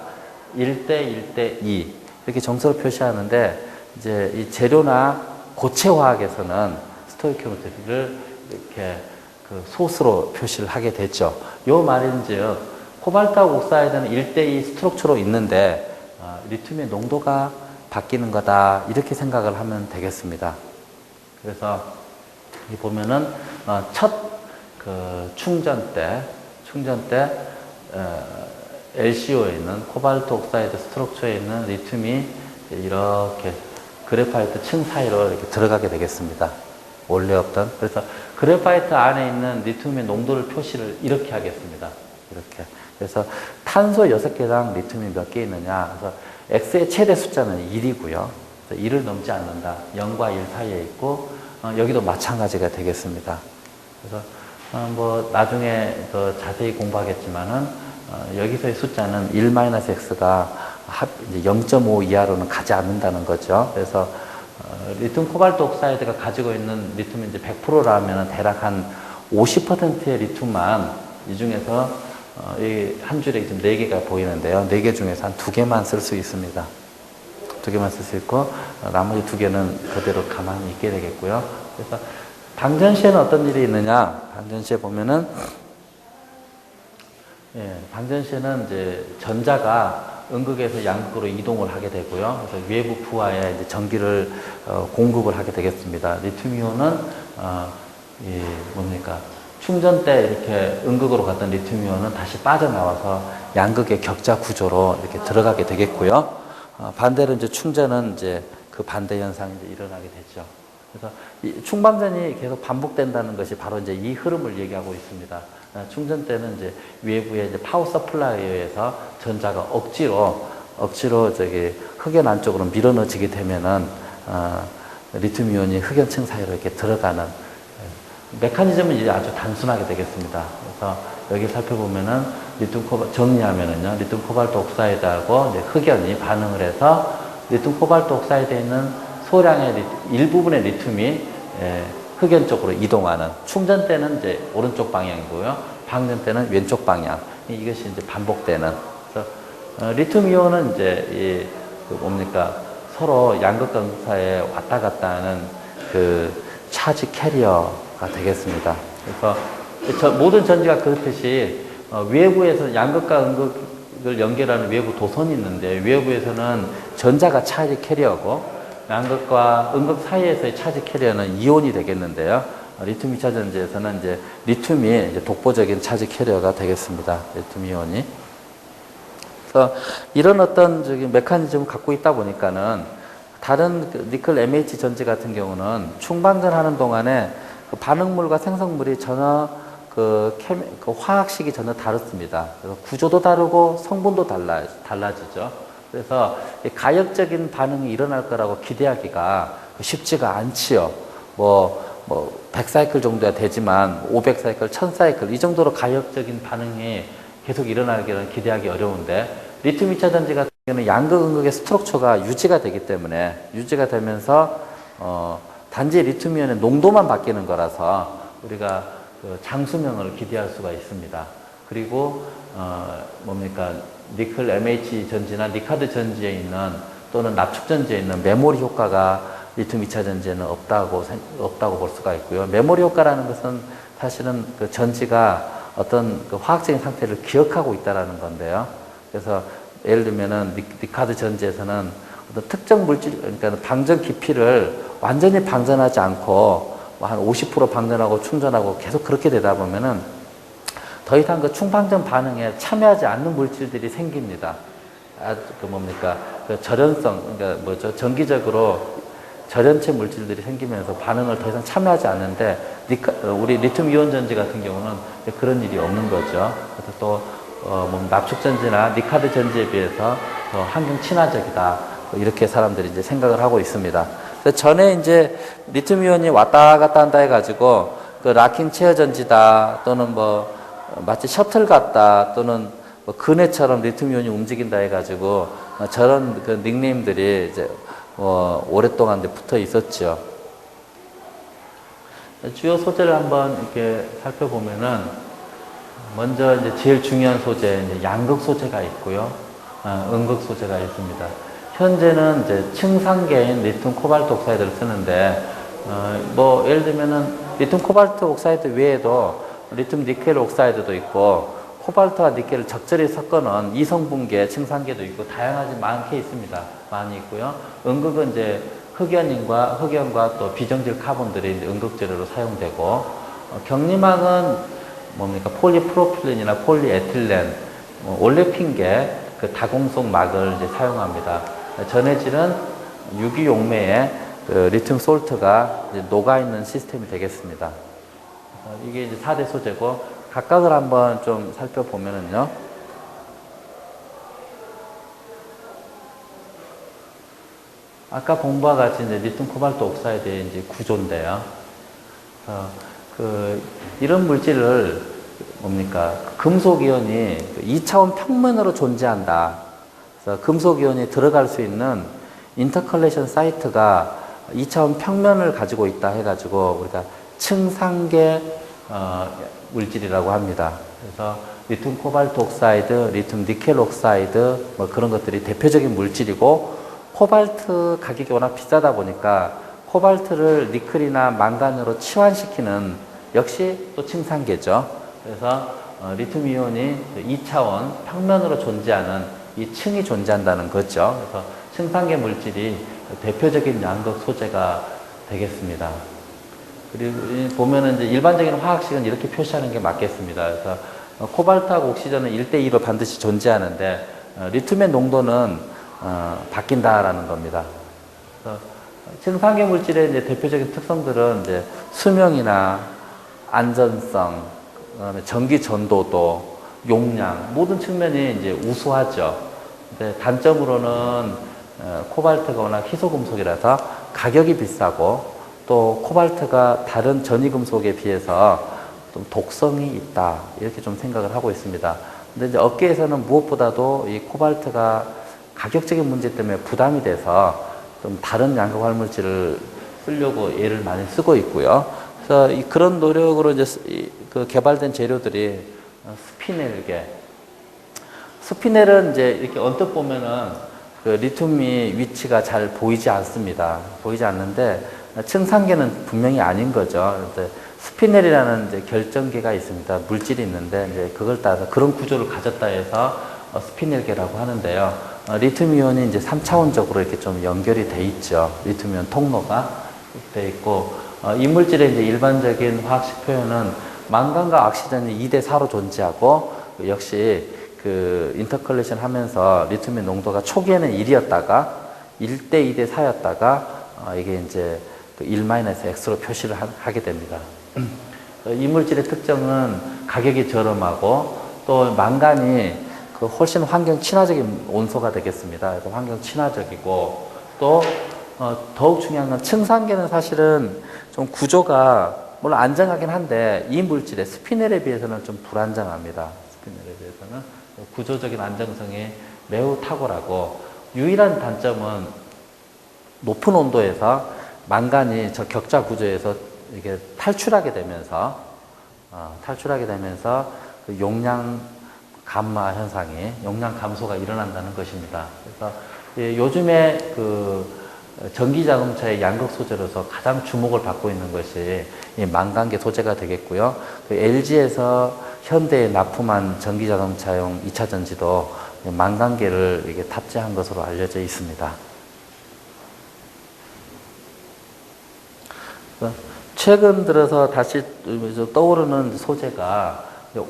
1대 1대 2 이렇게 정수로 표시하는데 이제 이 재료나 고체 화학에서는 스토이키오메트를 이렇게 그 소수로 표시를 하게 됐죠. 요 말인즉 코발트하고 옥사이드는 1대2 스트럭처로 있는데 리튬의 농도가 바뀌는 거다 이렇게 생각을 하면 되겠습니다. 그래서 여기 보면은 첫 그 충전 때 LCO에 있는 코발트 옥사이드 스트럭처에 있는 리튬이 이렇게 그래파이트 층 사이로 이렇게 들어가게 되겠습니다. 원래 없던. 그래서 그래파이트 안에 있는 리튬의 농도를 표시를 이렇게 하겠습니다. 이렇게. 그래서 탄소 6개당 리튬이 몇 개 있느냐. 그래서 X의 최대 숫자는 1이고요. 1을 넘지 않는다. 0과 1 사이에 있고, 여기도 마찬가지가 되겠습니다. 그래서, 뭐, 나중에 더 자세히 공부하겠지만은, 여기서의 숫자는 1-X가 0.5 이하로는 가지 않는다는 거죠. 그래서, 리튬 코발트 옥사이드가 가지고 있는 리튬이 이제 100%라면 대략 한 50%의 리튬만 이 중에서 이 한 줄에 지금 4개가 보이는데요. 4개 중에서 한 2개만 쓸 수 있습니다. 2개만 쓸 수 있고 나머지 2개는 그대로 가만히 있게 되겠고요. 그래서 방전 시에는 어떤 일이 있느냐? 방전 시에 보면은 방전 시에는 이제 전자가 음극에서 양극으로 이동을 하게 되고요. 그래서 외부 부하에 이제 전기를 공급을 하게 되겠습니다. 리튬이온은 뭡니까? 충전 때 이렇게 음극으로 갔던 리튬이온은 다시 빠져나와서 양극의 격자 구조로 이렇게 들어가게 되겠고요. 반대로 이제 충전은 이제 그 반대 현상이 이제 일어나게 되죠. 그래서 이 충방전이 계속 반복된다는 것이 바로 이제 이 흐름을 얘기하고 있습니다. 충전 때는 이제 외부의 이제 파워 서플라이에 의해서 전자가 억지로 흑연 안쪽으로 밀어넣어지게 되면은 리튬이온이 흑연층 사이로 이렇게 들어가는 메커니즘은 이제 아주 단순하게 되겠습니다. 그래서 여기 살펴보면은 정리하면은요, 리튬 코발트 옥사이드하고 이제 흑연이 반응을 해서 리튬 코발트 옥사이드에 있는 소량의 일부분의 리튬이 흑연 쪽으로 이동하는, 충전 때는 이제 오른쪽 방향이고요, 방전 때는 왼쪽 방향. 이것이 이제 반복되는. 그래서 리튬 이온은 이제 서로 양극과 음극 사이에 왔다 갔다 하는 그 차지 캐리어가 되겠습니다. 그래서 모든 전지가 그렇듯이 외부에서 양극과 음극을 연결하는 외부 도선이 있는데, 외부에서는 전자가 차지 캐리어고 양극과 음극 사이에서의 차지 캐리어는 이온이 되겠는데요. 리튬 2차 전지에서는 이제 리튬이 이제 독보적인 차지 캐리어가 되겠습니다. 리튬 이온이. 그래서 이런 어떤 메커니즘을 갖고 있다 보니까는 다른 니켈 MH 전지 같은 경우는 충방전하는 동안에 그 반응물과 생성물이 전혀 그 화학식이 전혀 다릅니다. 그래서 구조도 다르고 성분도 달라지죠. 그래서 가역적인 반응이 일어날 거라고 기대하기가 쉽지가 않지요. 100사이클 정도야 되지만 500사이클, 1000사이클 이 정도로 가역적인 반응이 계속 일어나기는 기대하기 어려운데, 리튬 2차 전지 같은 경우는 양극, 음극의 스트럭처가 유지가 되기 때문에, 유지가 되면서 단지 리튬이온의 농도만 바뀌는 거라서 우리가 그 장수명을 기대할 수가 있습니다. 그리고 니켈 MH 전지나 니카드 전지에 있는, 또는 납축 전지에 있는 메모리 효과가 리튬 2차 전지에는 없다고 볼 수가 있고요. 메모리 효과라는 것은 사실은 그 전지가 어떤 그 화학적인 상태를 기억하고 있다라는 건데요. 그래서 예를 들면은 니카드 전지에서는 어떤 특정 물질, 그러니까 방전 깊이를 완전히 방전하지 않고 한 50% 방전하고 충전하고 계속 그렇게 되다 보면은 더 이상 그 충방전 반응에 참여하지 않는 물질들이 생깁니다. 그 절연성, 그러니까 뭐죠? 정기적으로 절연체 물질들이 생기면서 반응을 더 이상 참여하지 않는데, 우리 리튬 이온 전지 같은 경우는 그런 일이 없는 거죠. 그래서 또, 납축 전지나 니카드 전지에 비해서 더 환경 친화적이다. 이렇게 사람들이 이제 생각을 하고 있습니다. 전에 이제 리튬 이온이 왔다 갔다 한다 해가지고, 그 락킹 체어 전지다, 또는 마치 셔틀 같다, 또는 그네처럼 리튬 이온이 움직인다 해가지고, 저런 그 닉네임들이 이제, 오랫동안 이제 붙어 있었죠. 주요 소재를 한번 이렇게 살펴보면은, 먼저 이제 제일 중요한 소재, 이제 양극 소재가 있고요. 음극 소재가 있습니다. 현재는 이제 층상계인 리튬 코발트 옥사이드를 쓰는데, 예를 들면은 리튬 코발트 옥사이드 외에도 리튬 니켈 옥사이드도 있고, 코발트와 니켈을 적절히 섞어놓은 이성분계 층상계도 있고, 다양하지 많게 있습니다. 많이 있고요. 음극은 이제 흑연과 또 비정질 카본들이 이제 음극 재료로 사용되고, 경림막은 폴리프로필렌이나 폴리에틸렌, 올레핀계 그 다공속 막을 이제 사용합니다. 전해질은 유기용매에 그 리튬 솔트가 이제 녹아있는 시스템이 되겠습니다. 이게 이제 4대 소재고, 각각을 한번 좀 살펴보면은요. 아까 본 바와 같이 이제 리튬 코발트 옥사이드의 이제 구조인데요. 이런 물질을 금속이온이 2차원 평면으로 존재한다. 그래서 금속이온이 들어갈 수 있는 인터컬레이션 사이트가 2차원 평면을 가지고 있다 해가지고 우리가 층상계 물질이라고 합니다. 그래서 리튬 코발트 옥사이드, 리튬 니켈 옥사이드 그런 것들이 대표적인 물질이고, 코발트 가격이 워낙 비싸다 보니까 코발트를 니켈이나 망간으로 치환시키는 역시 또 층상계죠. 그래서 리튬 이온이 2차원 평면으로 존재하는 이 층이 존재한다는 거죠. 그래서 층상계 물질이 대표적인 양극 소재가 되겠습니다. 그리고 보면은 이제 일반적인 화학식은 이렇게 표시하는 게 맞겠습니다. 그래서 코발트하고 옥시전은 1대2로 반드시 존재하는데, 리튬의 농도는 바뀐다라는 겁니다. 그래서 층상계 물질의 이제 대표적인 특성들은 이제 수명이나 안전성, 그다음에 전기 전도도, 용량, 모든 측면이 이제 우수하죠. 근데 단점으로는 코발트가 워낙 희소금속이라서 가격이 비싸고, 또 코발트가 다른 전이금속에 비해서 좀 독성이 있다, 이렇게 좀 생각을 하고 있습니다. 근데 이제 업계에서는 무엇보다도 이 코발트가 가격적인 문제 때문에 부담이 돼서 좀 다른 양극 활물질을 쓰려고 얘를 많이 쓰고 있고요. 그래서 그런 노력으로 이제 그 개발된 재료들이 스피넬계. 스피넬은 이제 이렇게 언뜻 보면은 그 리튬이 위치가 잘 보이지 않습니다. 보이지 않는데 층상계는 분명히 아닌 거죠. 스피넬이라는 이제 결정계가 있습니다. 물질이 있는데 이제 그걸 따라서 그런 구조를 가졌다 해서 스피넬계라고 하는데요. 리튬 이온이 이제 3차원적으로 이렇게 좀 연결이 돼 있죠. 리튬 이온 통로가 돼 있고, 이 물질의 이제 일반적인 화학식 표현은 망간과 옥시전이 2대4로 존재하고, 역시 그 인터컬레이션 하면서 리튬의 농도가 초기에는 1이었다가 1대 2대4였다가 이게 이제 1-X로 표시를 하게 됩니다. 이 물질의 특징은 가격이 저렴하고, 또 망간이 그 훨씬 환경 친화적인 온소가 되겠습니다. 그래서 환경 친화적이고, 또 더욱 중요한 건 층상계는 사실은 좀 구조가 물론 안정하긴 한데 이 물질의 스피넬에 비해서는 좀 불안정합니다. 스피넬에 비해서는 구조적인 안정성이 매우 탁월하고, 유일한 단점은 높은 온도에서 망간이 저 격자 구조에서 이게 탈출하게 되면서 그 용량 감마 현상이, 용량 감소가 일어난다는 것입니다. 그래서 요즘에 그 전기자동차의 양극 소재로서 가장 주목을 받고 있는 것이 이 망간계 소재가 되겠고요. 그 LG에서 현대에 납품한 전기자동차용 2차 전지도 망간계를 이게 탑재한 것으로 알려져 있습니다. 최근 들어서 다시 떠오르는 소재가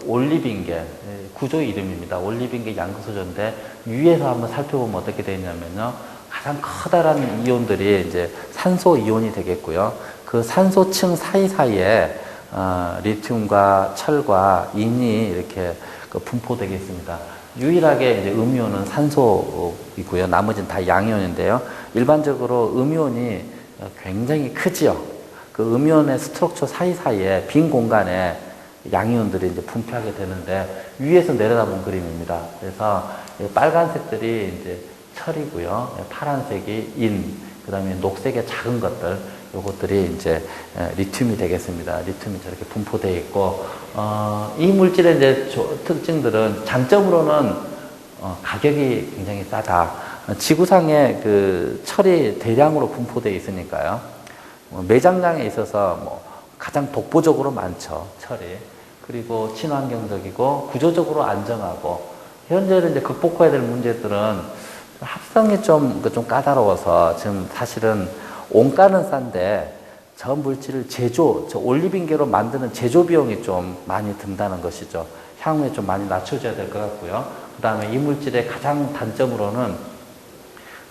올리빙계, 구조 이름입니다. 올리빙계 양극 소재인데 위에서 한번 살펴보면 어떻게 되냐면요. 가장 커다란 이온들이 이제 산소 이온이 되겠고요. 그 산소층 사이사이에 리튬과 철과 인이 이렇게 분포되겠습니다. 유일하게 이제 음이온은 산소이고요. 나머지는 다 양이온인데요. 일반적으로 음이온이 굉장히 크지요. 그 음이온의 스트럭처 사이사이에 빈 공간에 양이온들이 이제 분포하게 되는데 위에서 내려다본 그림입니다. 그래서 빨간색들이 이제 철이고요. 파란색이 인, 그 다음에 녹색의 작은 것들, 요것들이 이제 리튬이 되겠습니다. 리튬이 저렇게 분포되어 있고, 이 물질의 이제 특징들은 장점으로는 가격이 굉장히 싸다. 지구상에 그 철이 대량으로 분포되어 있으니까요. 매장량에 있어서 가장 독보적으로 많죠, 철이. 그리고 친환경적이고 구조적으로 안정하고, 현재는 이제 극복해야 될 문제들은 합성이 좀 까다로워서 지금 사실은 원가는 싼데 저 물질을 저 올리빙계로 만드는 제조 비용이 좀 많이 든다는 것이죠. 향후에 좀 많이 낮춰져야 될 것 같고요. 그 다음에 이 물질의 가장 단점으로는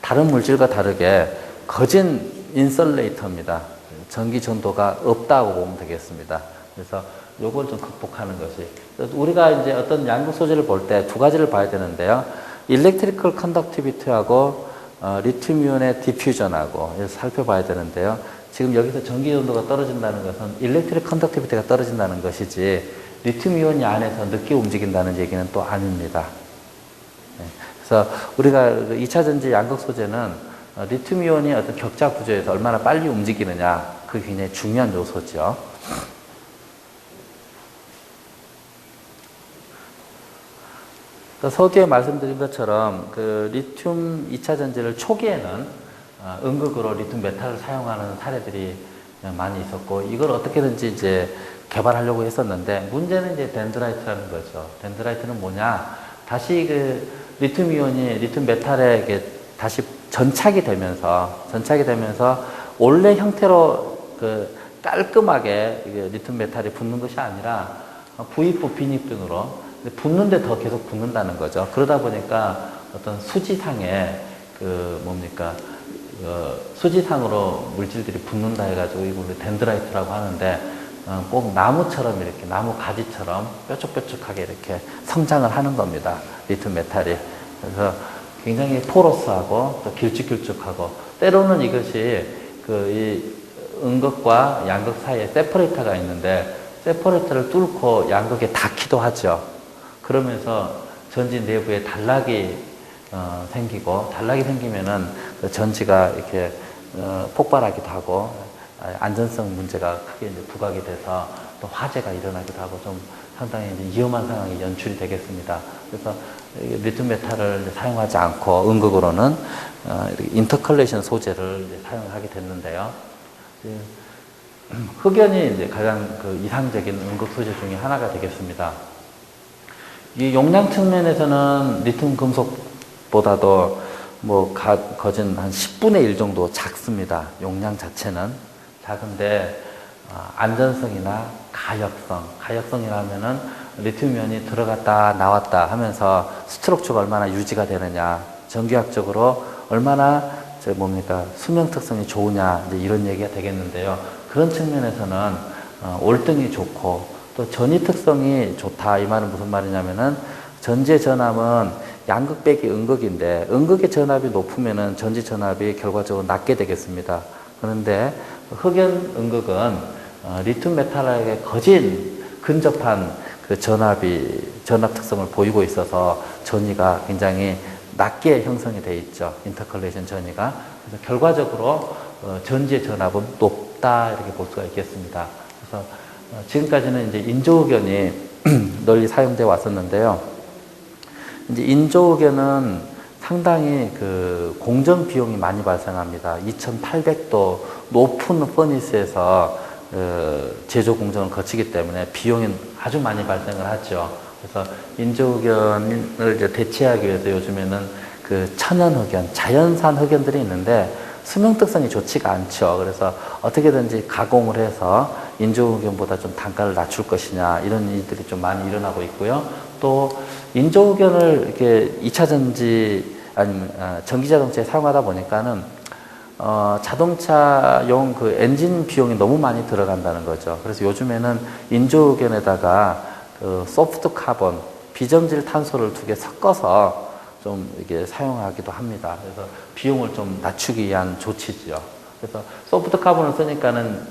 다른 물질과 다르게 거진 인설레이터입니다. 전기 전도가 없다고 보면 되겠습니다. 그래서 요걸 좀 극복하는 것이. 우리가 이제 어떤 양극 소재를 볼 때 두 가지를 봐야 되는데요. 일렉트리컬 컨덕티비티하고 리튬이온의 디퓨전하고 살펴봐야 되는데요. 지금 여기서 전기 전도가 떨어진다는 것은 일렉트릭 컨덕티비티가 떨어진다는 것이지 리튬이온이 안에서 늦게 움직인다는 얘기는 또 아닙니다. 그래서 우리가 2차 전지 양극 소재는 리튬이온이 어떤 격자 구조에서 얼마나 빨리 움직이느냐, 그게 굉장히 중요한 요소죠. 서두에 말씀드린 것처럼 그 리튬 2차 전지를 초기에는 음극으로 리튬 메탈을 사용하는 사례들이 많이 있었고, 이걸 어떻게든지 이제 개발하려고 했었는데, 문제는 이제 덴드라이트라는 거죠. 덴드라이트는 뭐냐? 다시 그 리튬 이온이 리튬 메탈에 다시 전착이 되면서 원래 형태로 그 깔끔하게 리튬 메탈이 붙는 것이 아니라 부입부, 빈입 등으로 붙는데 더 계속 붙는다는 거죠. 그러다 보니까 어떤 수지상에 수지상으로 물질들이 붙는다 해가지고 이걸 덴드라이트라고 하는데, 꼭 나무처럼 이렇게 나무 가지처럼 뾰족뾰족하게 이렇게 성장을 하는 겁니다. 리튬 메탈이. 그래서 굉장히 포러스하고 또 길쭉길쭉하고, 때로는 이것이 이 음극과 양극 사이에 세퍼레이터가 있는데 세퍼레이터를 뚫고 양극에 닿기도 하죠. 그러면서 전지 내부에 단락이 생기고, 단락이 생기면은 그 전지가 이렇게 폭발하기도 하고, 안전성 문제가 크게 이제 부각이 돼서 또 화재가 일어나기도 하고, 좀 상당히 이제 위험한 상황이 연출이 되겠습니다. 그래서 리튬 메탈을 사용하지 않고 음극으로는 인터컬레이션 소재를 이제 사용하게 됐는데요. 흑연이 이제 가장 그 이상적인 음극 소재 중에 하나가 되겠습니다. 이 용량 측면에서는 리튬 금속보다도 거진 한 10분의 1 정도 작습니다. 용량 자체는 작은데, 안전성이나 가역성이라면은 리튬이온이 들어갔다 나왔다 하면서 스트럭처가 얼마나 유지가 되느냐, 전기학적으로 얼마나 수명 특성이 좋으냐, 이제 이런 얘기가 되겠는데요. 그런 측면에서는 월등히 좋고, 또 전이 특성이 좋다. 이 말은 무슨 말이냐면은, 전지의 전압은 양극 빼기 음극인데, 음극의 전압이 높으면은 전지 전압이 결과적으로 낮게 되겠습니다. 그런데 흑연 음극은 리튬 메탈에게 거진 근접한 그 전압 특성을 보이고 있어서 전이가 굉장히 낮게 형성이 되어 있죠. 인터컬레이션 전이가. 그래서 결과적으로 전지의 전압은 높다, 이렇게 볼 수가 있겠습니다. 그래서 지금까지는 이제 인조흑연이 널리 사용되어 왔었는데요. 이제 인조흑연은 상당히 그 공정 비용이 많이 발생합니다. 2800도 높은 퍼니스에서 제조 공정을 거치기 때문에 비용이 아주 많이 발생을 하죠. 그래서 인조흑연을 이제 대체하기 위해서 요즘에는 그 천연흑연, 자연산 흑연들이 있는데, 수명 특성이 좋지가 않죠. 그래서 어떻게든지 가공을 해서 인조의견보다 좀 단가를 낮출 것이냐 이런 일들이 좀 많이 일어나고 있고요. 또 인조의견을 이렇게 2차 전지 아니면 전기 자동차에 사용하다 보니까는 자동차용 그 엔진 비용이 너무 많이 들어간다는 거죠. 그래서 요즘에는 인조의견에다가 그 소프트 카본, 비정질 탄소를 2개 섞어서 좀 이게 사용하기도 합니다. 그래서 비용을 좀 낮추기 위한 조치죠. 그래서 소프트 카본을 쓰니까는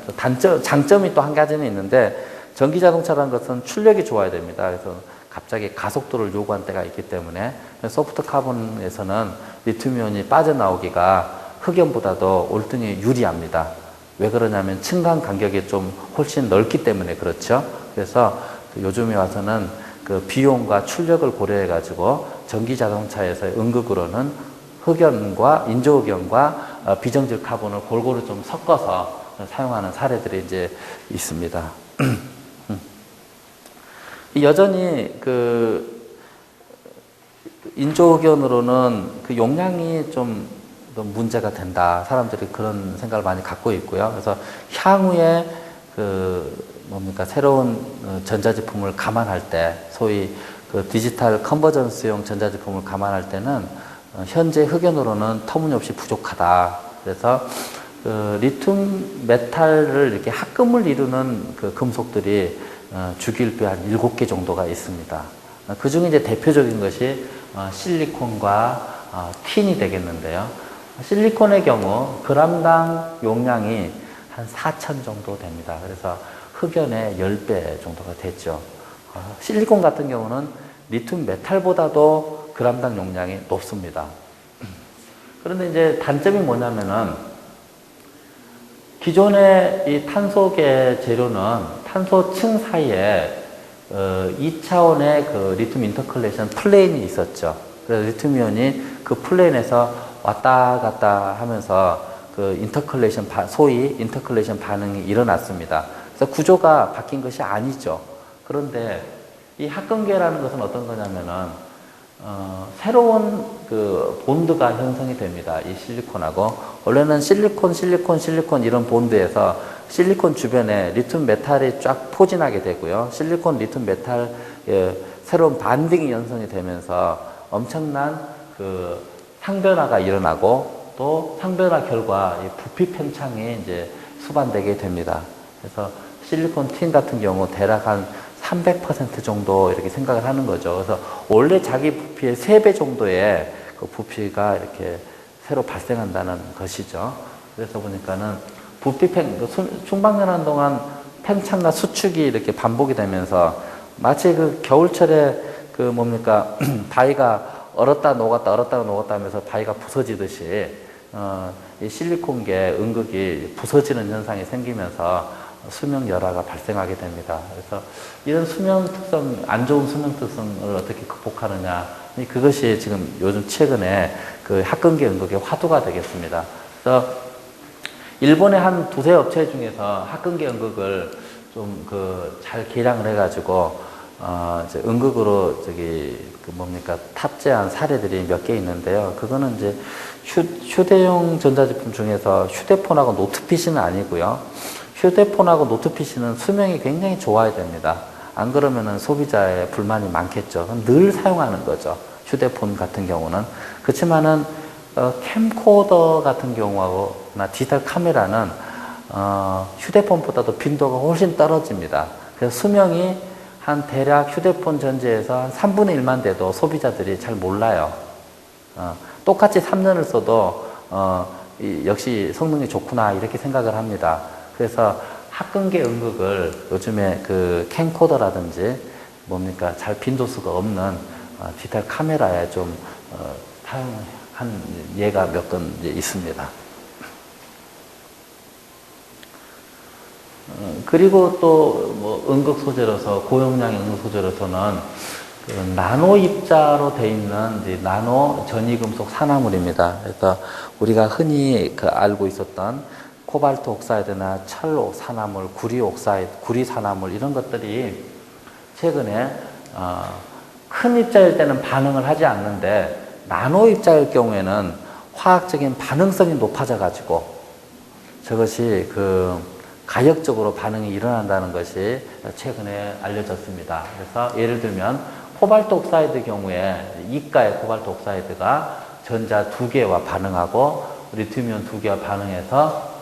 장점이 또 한 가지는 있는데 전기 자동차라는 것은 출력이 좋아야 됩니다. 그래서 갑자기 가속도를 요구한 때가 있기 때문에 소프트 카본에서는 리튬이온이 빠져나오기가 흑연보다도 월등히 유리합니다. 왜 그러냐면 층간 간격이 좀 훨씬 넓기 때문에 그렇죠. 그래서 요즘에 와서는 그 비용과 출력을 고려해 가지고 전기 자동차에서의 응급으로는 흑연과 인조흑연과 비정질 카본을 골고루 좀 섞어서 사용하는 사례들이 이제 있습니다. 여전히 그 인조흑연으로는 그 용량이 좀 문제가 된다. 사람들이 그런 생각을 많이 갖고 있고요. 그래서 향후에 그 새로운 전자제품을 감안할 때, 소위 그 디지털 컨버전스용 전자제품을 감안할 때는 현재 흑연으로는 터무니없이 부족하다. 그래서 그 리튬 메탈을 이렇게 합금을 이루는 그 금속들이 주기율표 한 7개 정도가 있습니다. 그 중에 이제 대표적인 것이 실리콘과 틴이 되겠는데요. 실리콘의 경우 그람당 용량이 한 4,000 정도 됩니다. 그래서 흑연의 10배 정도가 됐죠. 실리콘 같은 경우는 리튬 메탈보다도 그람당 용량이 높습니다. 그런데 이제 단점이 뭐냐면은 기존의 이 탄소계 재료는 탄소층 사이에 2차원의 그 리튬 인터컬레이션 플레인이 있었죠. 그래서 리튬이온이 그 플레인에서 왔다 갔다 하면서 그 인터컬레이션, 소위 인터컬레이션 반응이 일어났습니다. 그래서 구조가 바뀐 것이 아니죠. 그런데 이 합금계라는 것은 어떤 거냐면은, 새로운 그 본드가 형성이 됩니다. 이 실리콘하고. 원래는 실리콘 이런 본드에서 실리콘 주변에 리튬 메탈이 쫙 포진하게 되고요. 실리콘, 리튬 메탈, 새로운 반딩이 연성이 되면서 엄청난 그 상변화가 일어나고 또 상변화 결과 이 부피 팽창이 이제 수반되게 됩니다. 그래서 실리콘 틴 같은 경우 대략 한 300% 정도 이렇게 생각을 하는 거죠. 그래서 원래 자기 부피의 3배 정도의 그 부피가 이렇게 새로 발생한다는 것이죠. 그래서 보니까는 충방연한 동안 팽창과 수축이 이렇게 반복이 되면서 마치 그 겨울철에 바위가 얼었다 녹았다 하면서 바위가 부서지듯이, 이 실리콘계 은극이 부서지는 현상이 생기면서 수명 열화가 발생하게 됩니다. 그래서 이런 안 좋은 수명 특성을 어떻게 극복하느냐, 그것이 지금 요즘 최근에 그 합금계 은극의 화두가 되겠습니다. 그래서 일본의 한 2세 업체 중에서 합금계 은극을 좀 잘 개량을 해가지고 이제 은극으로 탑재한 사례들이 몇 개 있는데요. 그거는 이제 휴대용 전자제품 중에서 휴대폰하고 노트 PC는 아니고요. 휴대폰하고 노트 PC는 수명이 굉장히 좋아야 됩니다. 안 그러면은 소비자의 불만이 많겠죠. 늘 사용하는 거죠. 휴대폰 같은 경우는. 그렇지만은 캠코더 같은 경우나 디지털 카메라는 휴대폰보다도 빈도가 훨씬 떨어집니다. 그래서 수명이 한 대략 휴대폰 전지에서 한 3분의 1만 돼도 소비자들이 잘 몰라요. 똑같이 3년을 써도 역시 성능이 좋구나 이렇게 생각을 합니다. 그래서 합금계 은극을 요즘에 그 캠코더라든지 잘 빈도수가 없는 디지털 카메라에 좀 사용한 예가 몇 건 있습니다. 그리고 또 은극 소재로서, 고용량 은극 소재로서는 그 나노 입자로 되어 있는 나노 전이금속 산화물입니다. 그래서 우리가 흔히 알고 있었던 코발트 옥사이드나 철 산화물, 구리 산화물 이런 것들이 최근에 큰 입자일 때는 반응을 하지 않는데 나노 입자일 경우에는 화학적인 반응성이 높아져 가지고 저것이 가역적으로 반응이 일어난다는 것이 최근에 알려졌습니다. 그래서 예를 들면 코발트 옥사이드 경우에 이가의 코발트 옥사이드가 전자 2개와 반응하고 리튬이온 2개와 반응해서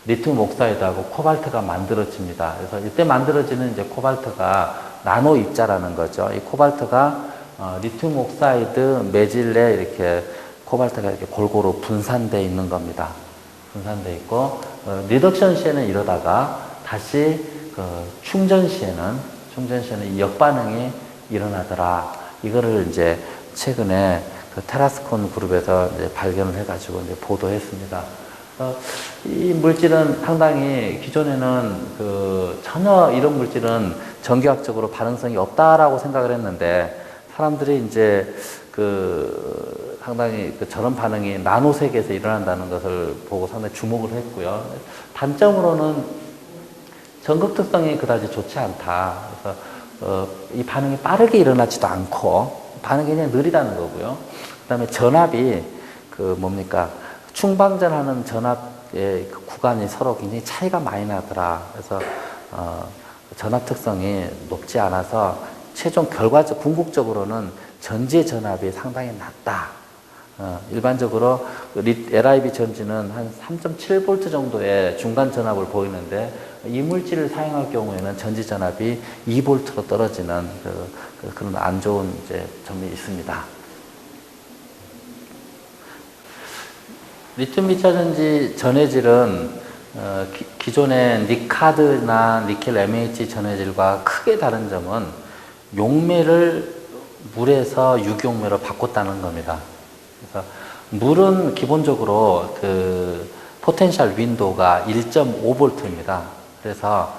리튬 옥사이드하고 코발트가 만들어집니다. 그래서 이때 만들어지는 이제 코발트가 나노 입자라는 거죠. 이 코발트가 리튬 옥사이드 매질에 이렇게 코발트가 이렇게 골고루 분산되어 있는 겁니다. 분산되어 있고 리덕션 시에는 이러다가 다시 충전 시에는 이 역반응이 일어나더라. 이거를 이제 최근에 테라스콘 그룹에서 이제 발견을 해가지고 이제 보도했습니다. 이 물질은 상당히 기존에는 전혀 이런 물질은 전기학적으로 반응성이 없다라고 생각을 했는데 사람들이 이제 상당히 저런 반응이 나노 세계에서 일어난다는 것을 보고 상당히 주목을 했고요. 단점으로는 전극 특성이 그다지 좋지 않다. 그래서 이 반응이 빠르게 일어나지도 않고 반응이 그냥 느리다는 거고요. 그다음에 전압이 충방전하는 전압의 구간이 서로 굉장히 차이가 많이 나더라. 그래서 전압 특성이 높지 않아서 최종 궁극적으로는 전지의 전압이 상당히 낮다. 일반적으로 LIB 전지는 한 3.7V 정도의 중간 전압을 보이는데 이 물질을 사용할 경우에는 전지 전압이 2V로 떨어지는 그런 안 좋은 점이 있습니다. 리튬 2차 전지 전해질은 기존의 니카드나 니켈 MH 전해질과 크게 다른 점은 용매를 물에서 유기용매로 바꿨다는 겁니다. 그래서 물은 기본적으로 포텐셜 윈도우가 1.5V입니다. 그래서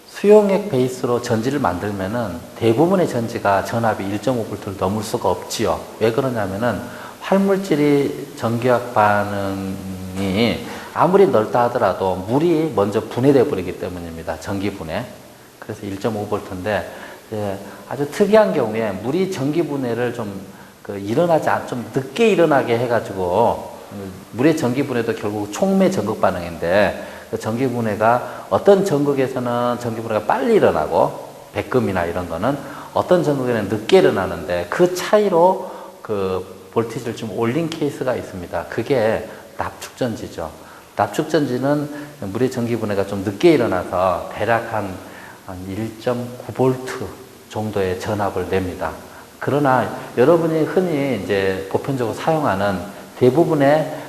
수용액 베이스로 전지를 만들면은 대부분의 전지가 전압이 1.5V를 넘을 수가 없지요. 왜 그러냐면은 활물질이 전기학 반응이 아무리 넓다 하더라도 물이 먼저 분해되어 버리기 때문입니다. 전기 분해. 그래서 1.5V인데 아주 특이한 경우에 물이 전기 분해를 좀 늦게 일어나게 해가지고 물의 전기 분해도 결국 촉매 전극 반응인데 그 전기 분해가 어떤 전극에서는 전기 분해가 빨리 일어나고 백금이나 이런 거는 어떤 전극에는 늦게 일어나는데 그 차이로 볼티지를 좀 올린 케이스가 있습니다. 그게 납축전지죠. 납축전지는 물의 전기 분해가 좀 늦게 일어나서 대략 한 1.9V 정도의 전압을 냅니다. 그러나 여러분이 흔히 이제 보편적으로 사용하는 대부분의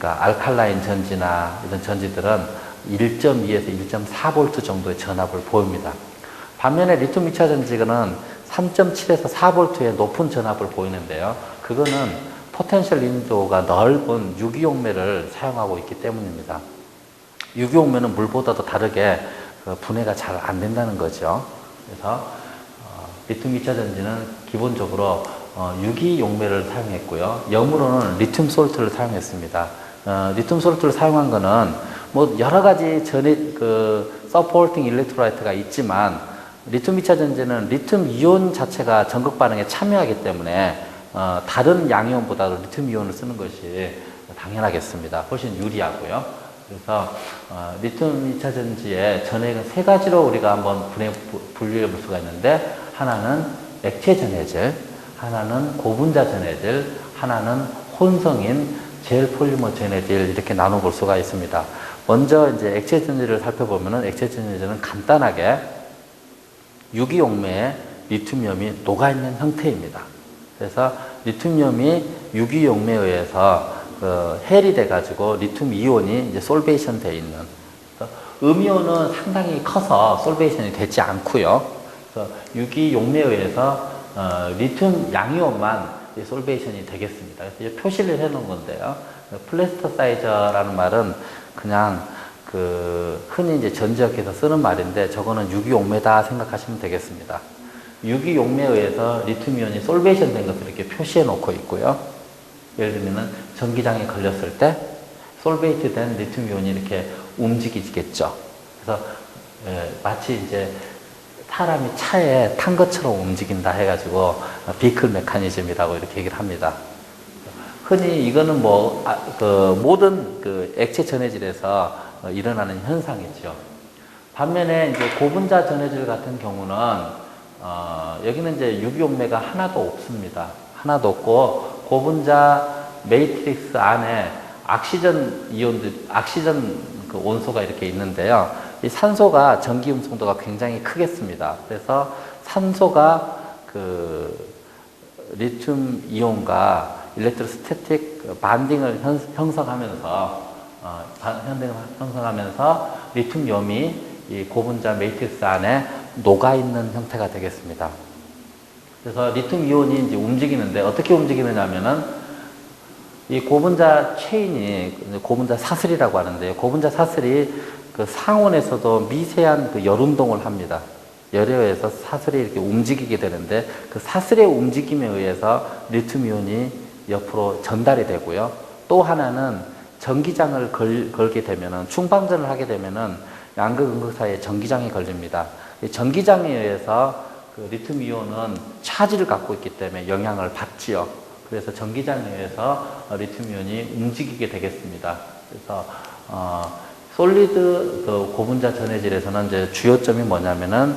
알칼라인 전지나 이런 전지들은 1.2에서 1.4V 정도의 전압을 보입니다. 반면에 리튬 2차 전지는 3.7에서 4V의 높은 전압을 보이는데요. 그거는 포텐셜 윈도우가 넓은 유기용매를 사용하고 있기 때문입니다. 유기용매는 물보다도 다르게 분해가 잘 안 된다는 거죠. 그래서 리튬 2차 전지는 기본적으로 유기용매를 사용했고요. 염으로는 리튬 솔트를 사용했습니다. 리튬 솔트를 사용한 거는 여러 가지 서포팅 일렉트로라이트가 있지만 리튬 2차 전지는 리튬 이온 자체가 전극 반응에 참여하기 때문에 다른 양이온보다도 리튬 이온을 쓰는 것이 당연하겠습니다. 훨씬 유리하고요. 그래서 리튬 2차 전지의 전해액은 세 가지로 우리가 한번 분류해 볼 수가 있는데 하나는 액체 전해질, 하나는 고분자 전해질, 하나는 혼성인 젤 폴리머 전해질 이렇게 나눠 볼 수가 있습니다. 먼저 이제 액체 전해질을 살펴보면은 액체 전해질은 간단하게 유기용매에 리튬이온이 녹아있는 형태입니다. 그래서 리튬이온이 유기용매에 의해서 헬이 돼가지고 리튬 이온이 이제 솔베이션 되어 있는. 음이온은 상당히 커서 솔베이션이 되지 않고요. 그래서 유기용매에 의해서 리튬 양이온만 솔베이션이 되겠습니다. 그래서 표시를 해놓은 건데요. 플래스터사이저라는 말은 그냥 흔히 이제 전지학에서 쓰는 말인데 저거는 유기용매다 생각하시면 되겠습니다. 유기용매에 의해서 리튬이온이 솔베이션 된 것을 이렇게 표시해 놓고 있고요. 예를 들면 전기장애 걸렸을 때 솔베이트 된 리튬이온이 이렇게 움직이겠죠. 그래서 마치 이제 사람이 차에 탄 것처럼 움직인다 해가지고 비클 메커니즘이라고 이렇게 얘기를 합니다. 흔히 이거는 모든 그 액체 전해질에서 일어나는 현상이죠. 반면에 이제 고분자 전해질 같은 경우는 여기는 이제 유기용매가 하나도 없습니다. 하나도 없고 고분자 매트릭스 안에 악시전 그 온소가 이렇게 있는데요. 이 산소가 전기 음성도가 굉장히 크겠습니다. 그래서 산소가 그 리튬 이온과 일렉트로스태틱 반딩을 형성하면서 리튬이온이 이 고분자 매트릭스 안에 녹아 있는 형태가 되겠습니다. 그래서 리튬 이온이 이제 움직이는데 어떻게 움직이느냐면은 이 고분자 체인이 고분자 사슬이라고 하는데요. 고분자 사슬이 그 상온에서도 미세한 그 열 운동을 합니다. 열에 의해서 사슬이 이렇게 움직이게 되는데 그 사슬의 움직임에 의해서 리튬 이온이 옆으로 전달이 되고요. 또 하나는 전기장을 걸게 되면은 충방전을 하게 되면은 양극 음극 사이에 전기장이 걸립니다. 이 전기장에 의해서 그 리튬 이온은 차지를 갖고 있기 때문에 영향을 받지요. 그래서 전기장에 의해서 리튬 이온이 움직이게 되겠습니다. 그래서 솔리드 그 고분자 전해질에서는 이제 주요점이 뭐냐면은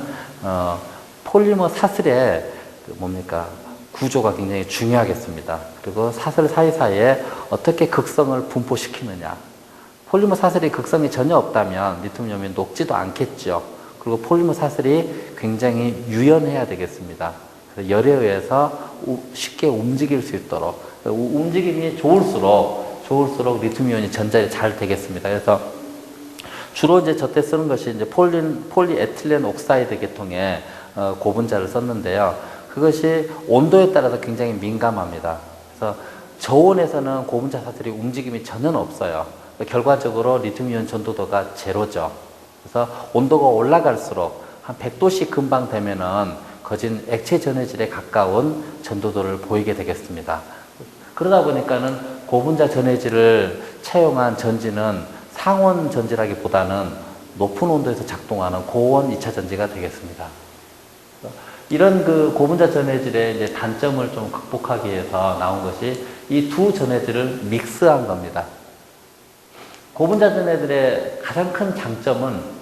폴리머 사슬의 그 구조가 굉장히 중요하겠습니다. 그리고 사슬 사이사이에 어떻게 극성을 분포시키느냐. 폴리머 사슬이 극성이 전혀 없다면 리튬이온이 녹지도 않겠죠. 그리고 폴리머 사슬이 굉장히 유연해야 되겠습니다. 그래서 열에 의해서 쉽게 움직일 수 있도록 움직임이 좋을수록 리튬이온이 전달이 잘 되겠습니다. 그래서 주로 이제 저때 쓰는 것이 이제 폴리에틸렌 옥사이드 계통의 고분자를 썼는데요. 그것이 온도에 따라서 굉장히 민감합니다. 그래서 저온에서는 고분자 사슬이 움직임이 전혀 없어요. 결과적으로 리튬이온 전도도가 제로죠. 그래서 온도가 올라갈수록 한 100도씩 금방 되면은 거진 액체 전해질에 가까운 전도도를 보이게 되겠습니다. 그러다 보니까는 고분자 전해질을 차용한 전지는 상온 전지라기보다는 높은 온도에서 작동하는 고온 2차 전지가 되겠습니다. 이런 그 고분자 전해질의 이제 단점을 좀 극복하기 위해서 나온 것이 이 두 전해질을 믹스한 겁니다. 고분자 전해질의 가장 큰 장점은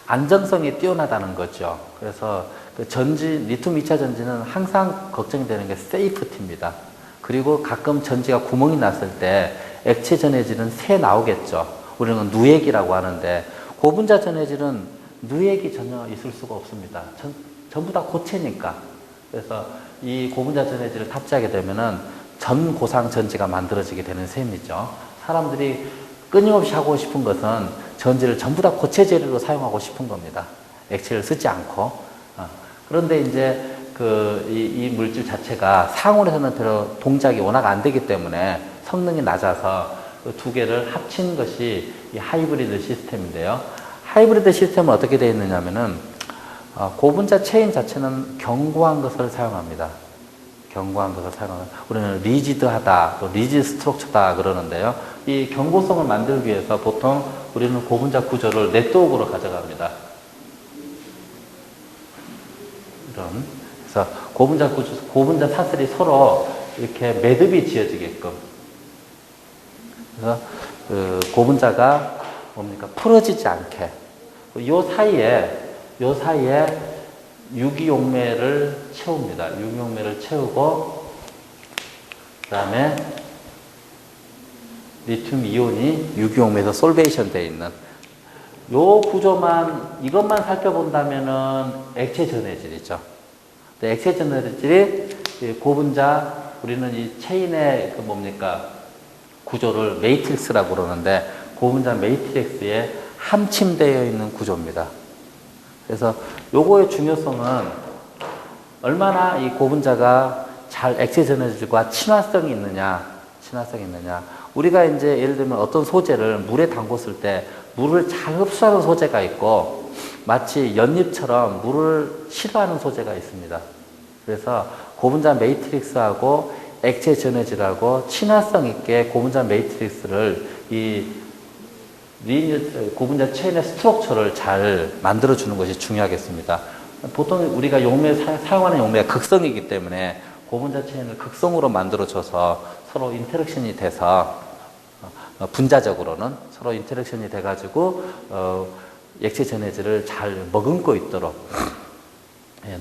안정성이 뛰어나다는 거죠. 그래서 그 리튬 2차 전지는 항상 걱정이 되는 게 세이프티입니다. 그리고 가끔 전지가 구멍이 났을 때 액체 전해질은 새 나오겠죠. 우리는 누액이라고 하는데 고분자 전해질은 누액이 전혀 있을 수가 없습니다. 전부 다 고체니까. 그래서 이 고분자 전해질을 탑재하게 되면은 전고상 전지가 만들어지게 되는 셈이죠. 사람들이 끊임없이 하고 싶은 것은 전지를 전부 다 고체 재료로 사용하고 싶은 겁니다. 액체를 쓰지 않고. 그런데 이제 이 물질 자체가 상온에서는 별로 동작이 워낙 안 되기 때문에 성능이 낮아서 그 두 개를 합친 것이 이 하이브리드 시스템인데요. 하이브리드 시스템은 어떻게 되어 있느냐면은 고분자 체인 자체는 견고한 것을 사용합니다. 견고한 것을 사용합니다. 우리는 리지드하다, 또 리지드 스트럭처다 그러는데요. 이 견고성을 만들기 위해서 보통 우리는 고분자 구조를 네트워크로 가져갑니다. 그래서 고분자 사슬이 서로 이렇게 매듭이 지어지게끔. 그래서 그 고분자가 풀어지지 않게. 요 사이에 유기용매를 채웁니다. 유기용매를 채우고, 그 다음에 리튬 이온이 유기용매에서 솔베이션 되어 있는 요 구조만, 이것만 살펴본다면은 액체 전해질이죠. 액체 전해질이 고분자, 우리는 이 체인의 구조를 매트릭스라고 그러는데, 고분자 매트릭스에 함침되어 있는 구조입니다. 그래서 요거의 중요성은 얼마나 이 고분자가 잘 액체 전해질과 친화성이 있느냐. 우리가 이제 예를 들면 어떤 소재를 물에 담궜을 때 물을 잘 흡수하는 소재가 있고 마치 연잎처럼 물을 싫어하는 소재가 있습니다. 그래서 고분자 매트릭스하고 액체 전해질하고 친화성 있게 고분자 매트릭스를 이 고분자 체인의 스트럭처를 잘 만들어주는 것이 중요하겠습니다. 보통 우리가 사용하는 용매가 극성이기 때문에 고분자 체인을 극성으로 만들어줘서 서로 인터랙션이 돼서 분자적으로는 서로 인터랙션이 돼가지고 액체 전해질을 잘 머금고 있도록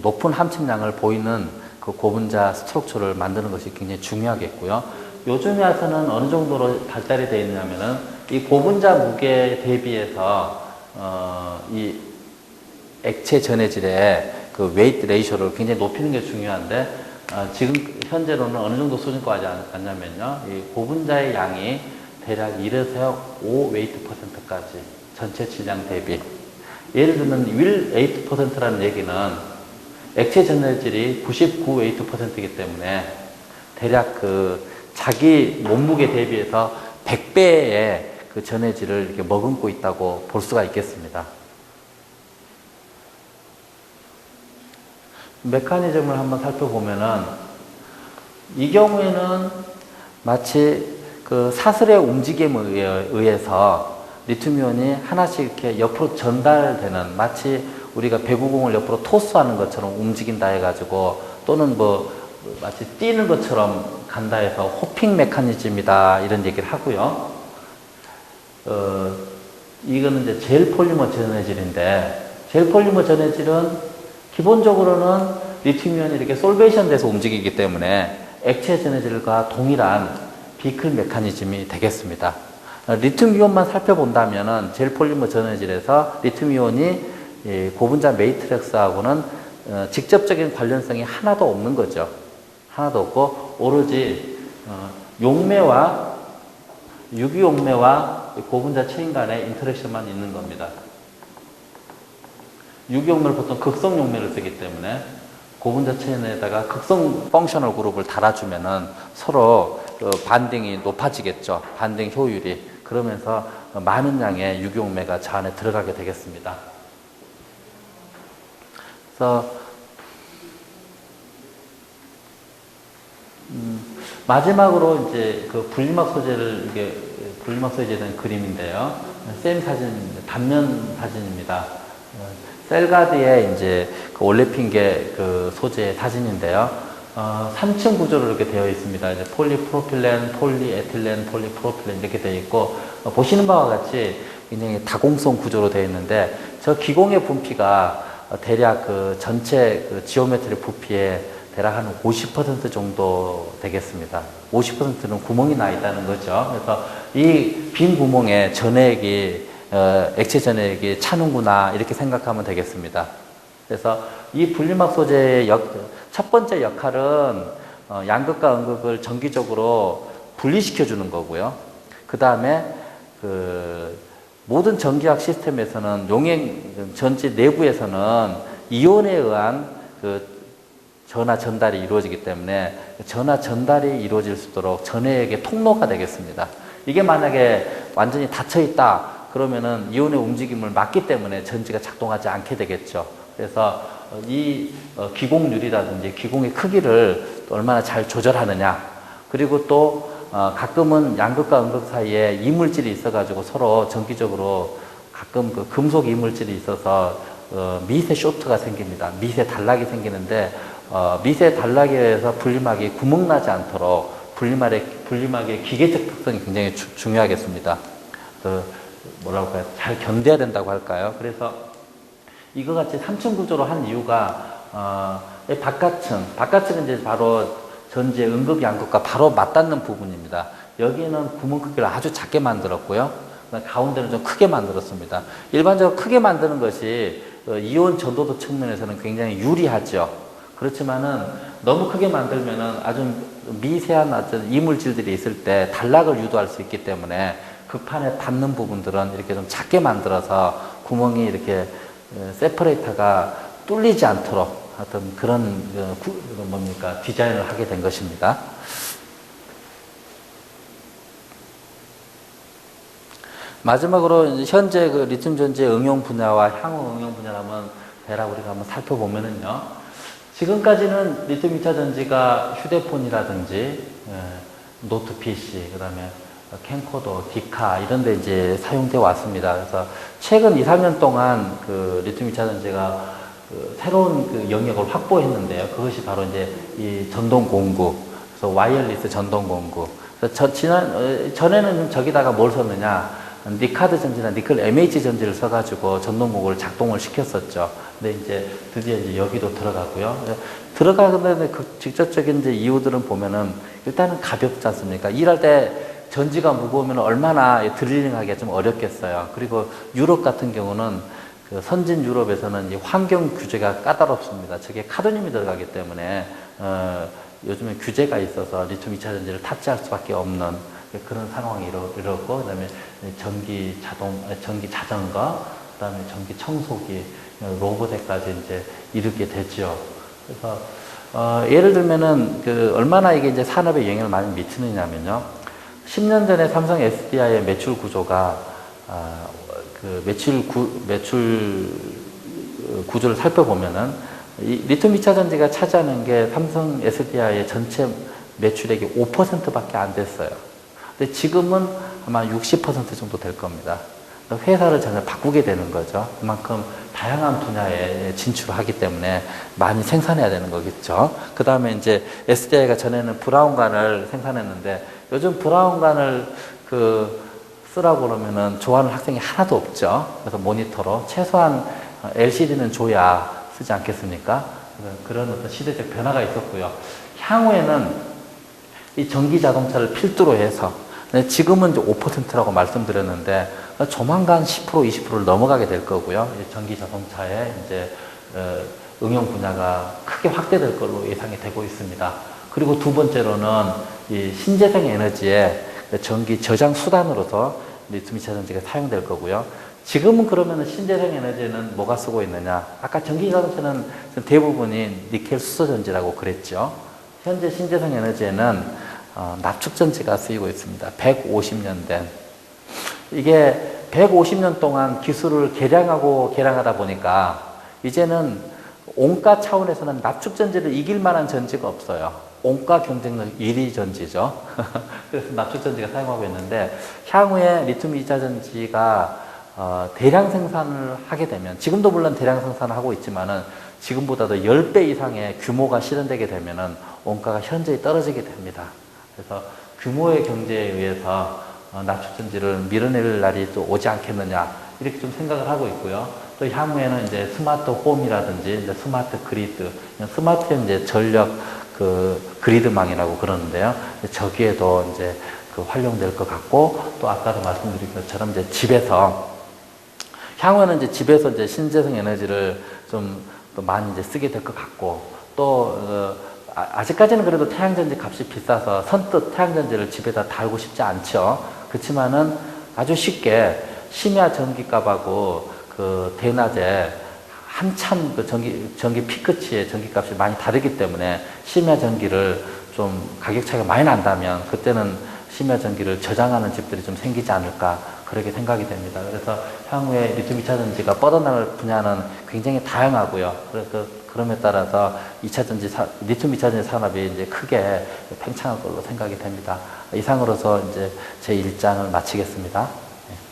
높은 함침량을 보이는 그 고분자 스트럭처를 만드는 것이 굉장히 중요하겠고요. 요즘에 와서는 어느 정도로 발달이 되어 있냐면은 이 고분자 무게 대비해서 이 액체 전해질의 그 웨이트 레이쇼를 굉장히 높이는 게 중요한데 지금 현재로는 어느 정도 수준까지 왔냐면요. 이 고분자의 양이 대략 1에서 5 웨이트 퍼센트까지 전체 질량 대비. 예를 들면 1 웨이트 퍼센트라는 얘기는 액체 전해질이 99 웨이트 퍼센트이기 때문에 대략 그 자기 몸무게 대비해서 100배의 그 전해질을 이렇게 머금고 있다고 볼 수가 있겠습니다. 메커니즘을 한번 살펴보면은 이 경우에는 마치 그 사슬의 움직임에 의해서 리튬이온이 하나씩 이렇게 옆으로 전달되는 마치 우리가 배구공을 옆으로 토스하는 것처럼 움직인다 해가지고 또는 뭐 마치 뛰는 것처럼 간다 해서 호핑 메커니즘이다 이런 얘기를 하고요. 이거는 이제 젤 폴리머 전해질인데 젤 폴리머 전해질은 기본적으로는 리튬이온이 이렇게 솔베이션 돼서 움직이기 때문에 액체 전해질과 동일한 비클 메커니즘이 되겠습니다. 리튬이온만 살펴본다면은 젤 폴리머 전해질에서 리튬이온이 고분자 매트릭스하고는 직접적인 관련성이 하나도 없는 거죠. 하나도 없고 오로지 용매와 유기용매와 고분자 체인 간의 인터랙션만 있는 겁니다. 유기용매를 보통 극성 용매를 쓰기 때문에 고분자 체인에다가 극성 펑셔널 그룹을 달아주면은 서로 반딩이 높아지겠죠. 반딩 효율이. 그러면서 많은 양의 유기용매가 저 안에 들어가게 되겠습니다. 그래서 마지막으로 이제 그 분리막 소재를 이게 분리막 소재에 대한 그림인데요. 쌤 사진, 단면 사진입니다. 셀가드의 이제 그 올레핀 게 그 소재의 사진인데요. 3층 구조로 이렇게 되어 있습니다. 이제 폴리프로필렌, 폴리에틸렌, 폴리프로필렌 이렇게 되어 있고 보시는 바와 같이 굉장히 다공성 구조로 되어 있는데 저 기공의 분피가 대략 그 전체 그 지오메트리 부피의 대략 한 50% 정도 되겠습니다. 50%는 구멍이 나 있다는 거죠. 그래서 이 빈 구멍에 전해액이 액체 전해액이 차는구나 이렇게 생각하면 되겠습니다. 그래서 이 분리막 소재의 첫 번째 역할은 양극과 음극을 정기적으로 분리시켜 주는 거고요. 그 다음에 그 모든 전기학 시스템에서는 용액 전지 내부에서는 이온에 의한 그 전하 전달이 이루어지기 때문에 전하 전달이 이루어질 수 있도록 전해액의 통로가 되겠습니다. 이게 만약에 완전히 닫혀 있다 그러면은 이온의 움직임을 막기 때문에 전지가 작동하지 않게 되겠죠. 그래서 이 기공률이라든지 기공의 크기를 또 얼마나 잘 조절하느냐, 그리고 또 가끔은 양극과 음극 사이에 이물질이 있어가지고 서로 정기적으로 가끔 그 금속 이물질이 있어서 미세 쇼트가 생깁니다. 미세 단락이 생기는데 미세 단락에 의해서 분리막이 구멍나지 않도록 분리막의 기계적 특성이 굉장히 중요하겠습니다. 뭐라고 할까요? 잘 견뎌야 된다고 할까요? 그래서 이거 같이 3층 구조로 한 이유가 바깥층은 이제 바로 전지의 음극 양극과 바로 맞닿는 부분입니다. 여기는 구멍 크기를 아주 작게 만들었고요. 가운데는 좀 크게 만들었습니다. 일반적으로 크게 만드는 것이 이온 전도도 측면에서는 굉장히 유리하죠. 그렇지만은 너무 크게 만들면은 아주 미세한 어떤 이물질들이 있을 때 단락을 유도할 수 있기 때문에 극판에 닿는 부분들은 이렇게 좀 작게 만들어서 구멍이 이렇게 세퍼레이터가 뚫리지 않도록 어떤 그런 디자인을 하게 된 것입니다. 마지막으로 현재 그 리튬 전지의 응용 분야와 향후 응용 분야를 한번 대략 우리가 한번 살펴보면은요. 지금까지는 리튬 2차 전지가 휴대폰이라든지 노트 PC, 그다음에 캠코더, 디카 이런 데 이제 사용되어 왔습니다. 그래서 최근 2, 3년 동안 그 리튬 2차 전지가 그 새로운 그 영역을 확보했는데요. 그것이 바로 이제 이 전동 공구, 그래서 와이어리스 전동 공구. 그래서 전에는 저기다가 뭘 썼느냐, 니카드 전지나 니켈 MH 전지를 써가지고 전동 공구를 작동을 시켰었죠. 근데 이제 드디어 이제 여기도 들어가고요. 들어가는데 그 직접적인 이제 이유들은 보면은 일단은 가볍지 않습니까? 일할 때 전지가 무거우면 얼마나 드릴링하기가 좀 어렵겠어요. 그리고 유럽 같은 경우는 그 선진 유럽에서는 이 환경 규제가 까다롭습니다. 저게 카드뮴이 들어가기 때문에 요즘에 규제가 있어서 리튬 2차 전지를 탑재할 수밖에 없는 그런 상황이 이렇고, 그다음에 전기 자전거, 그다음에 전기 청소기, 로봇에까지 이제 이르게 되죠. 그래서 예를 들면은 그 얼마나 이게 이제 산업에 영향을 많이 미치느냐면요. 10년 전에 삼성 SDI의 매출 구조가 그 매출 구조를 살펴보면은 이 리튬 2차 전지가 차지하는 게 삼성 SDI의 전체 매출액이 5%밖에 안 됐어요. 근데 지금은 아마 60% 정도 될 겁니다. 회사를 전혀 바꾸게 되는 거죠. 그만큼 다양한 분야에 진출을 하기 때문에 많이 생산해야 되는 거겠죠. 그 다음에 이제 SDI가 전에는 브라운관을 생산했는데 요즘 브라운관을 쓰라고 그러면은 좋아하는 학생이 하나도 없죠. 그래서 모니터로 최소한 LCD는 줘야 쓰지 않겠습니까? 그런 어떤 시대적 변화가 있었고요. 향후에는 이 전기 자동차를 필두로 해서 지금은 이제 5%라고 말씀드렸는데 조만간 10%, 20%를 넘어가게 될 거고요. 전기 자동차의 이제 응용 분야가 크게 확대될 걸로 예상이 되고 있습니다. 그리고 두 번째로는 이 신재생 에너지의 전기 저장 수단으로서 리튬 2차 전지가 사용될 거고요. 지금은 그러면 신재생 에너지는 뭐가 쓰고 있느냐? 아까 전기 자동차는 대부분이 니켈 수소 전지라고 그랬죠. 현재 신재생 에너지에는 납축 전지가 쓰이고 있습니다. 150년 된. 이게 150년 동안 기술을 개량하다 보니까 이제는 온가 차원에서는 납축 전지를 이길 만한 전지가 없어요. 온가 경쟁력 1위 전지죠. 그래서 납축 전지가 사용하고 있는데 향후에 리튬 2차 전지가 대량 생산을 하게 되면, 지금도 물론 대량 생산을 하고 있지만은 지금보다도 10배 이상의 규모가 실현되게 되면은 원가가 현저히 떨어지게 됩니다. 그래서 규모의 경제에 의해서 납축 전지를 밀어낼 날이 또 오지 않겠느냐, 이렇게 좀 생각을 하고 있고요. 또 향후에는 이제 스마트 홈이라든지 이제 스마트 그리드, 스마트 이제 전력 그리드망이라고 그러는데요. 저기에도 이제 활용될 것 같고, 또 아까도 말씀드린 것처럼 이제 향후에는 이제 집에서 이제 신재생 에너지를 좀 또 많이 이제 쓰게 될 것 같고, 또 아직까지는 그래도 태양전지 값이 비싸서 선뜻 태양전지를 집에다 달고 싶지 않죠. 그렇지만은 아주 쉽게 심야 전기값하고 대낮에 한참 전기 피크치의 전기값이 많이 다르기 때문에 심야 전기를 좀 가격 차이가 많이 난다면 그때는 심야 전기를 저장하는 집들이 좀 생기지 않을까, 그렇게 생각이 됩니다. 그래서 향후에 리튬 2차 전지가 뻗어나갈 분야는 굉장히 다양하고요. 그래서 그럼에 따라서 리튬 2차 전지 산업이 이제 크게 팽창할 걸로 생각이 됩니다. 이상으로서 이제 제 1장을 마치겠습니다.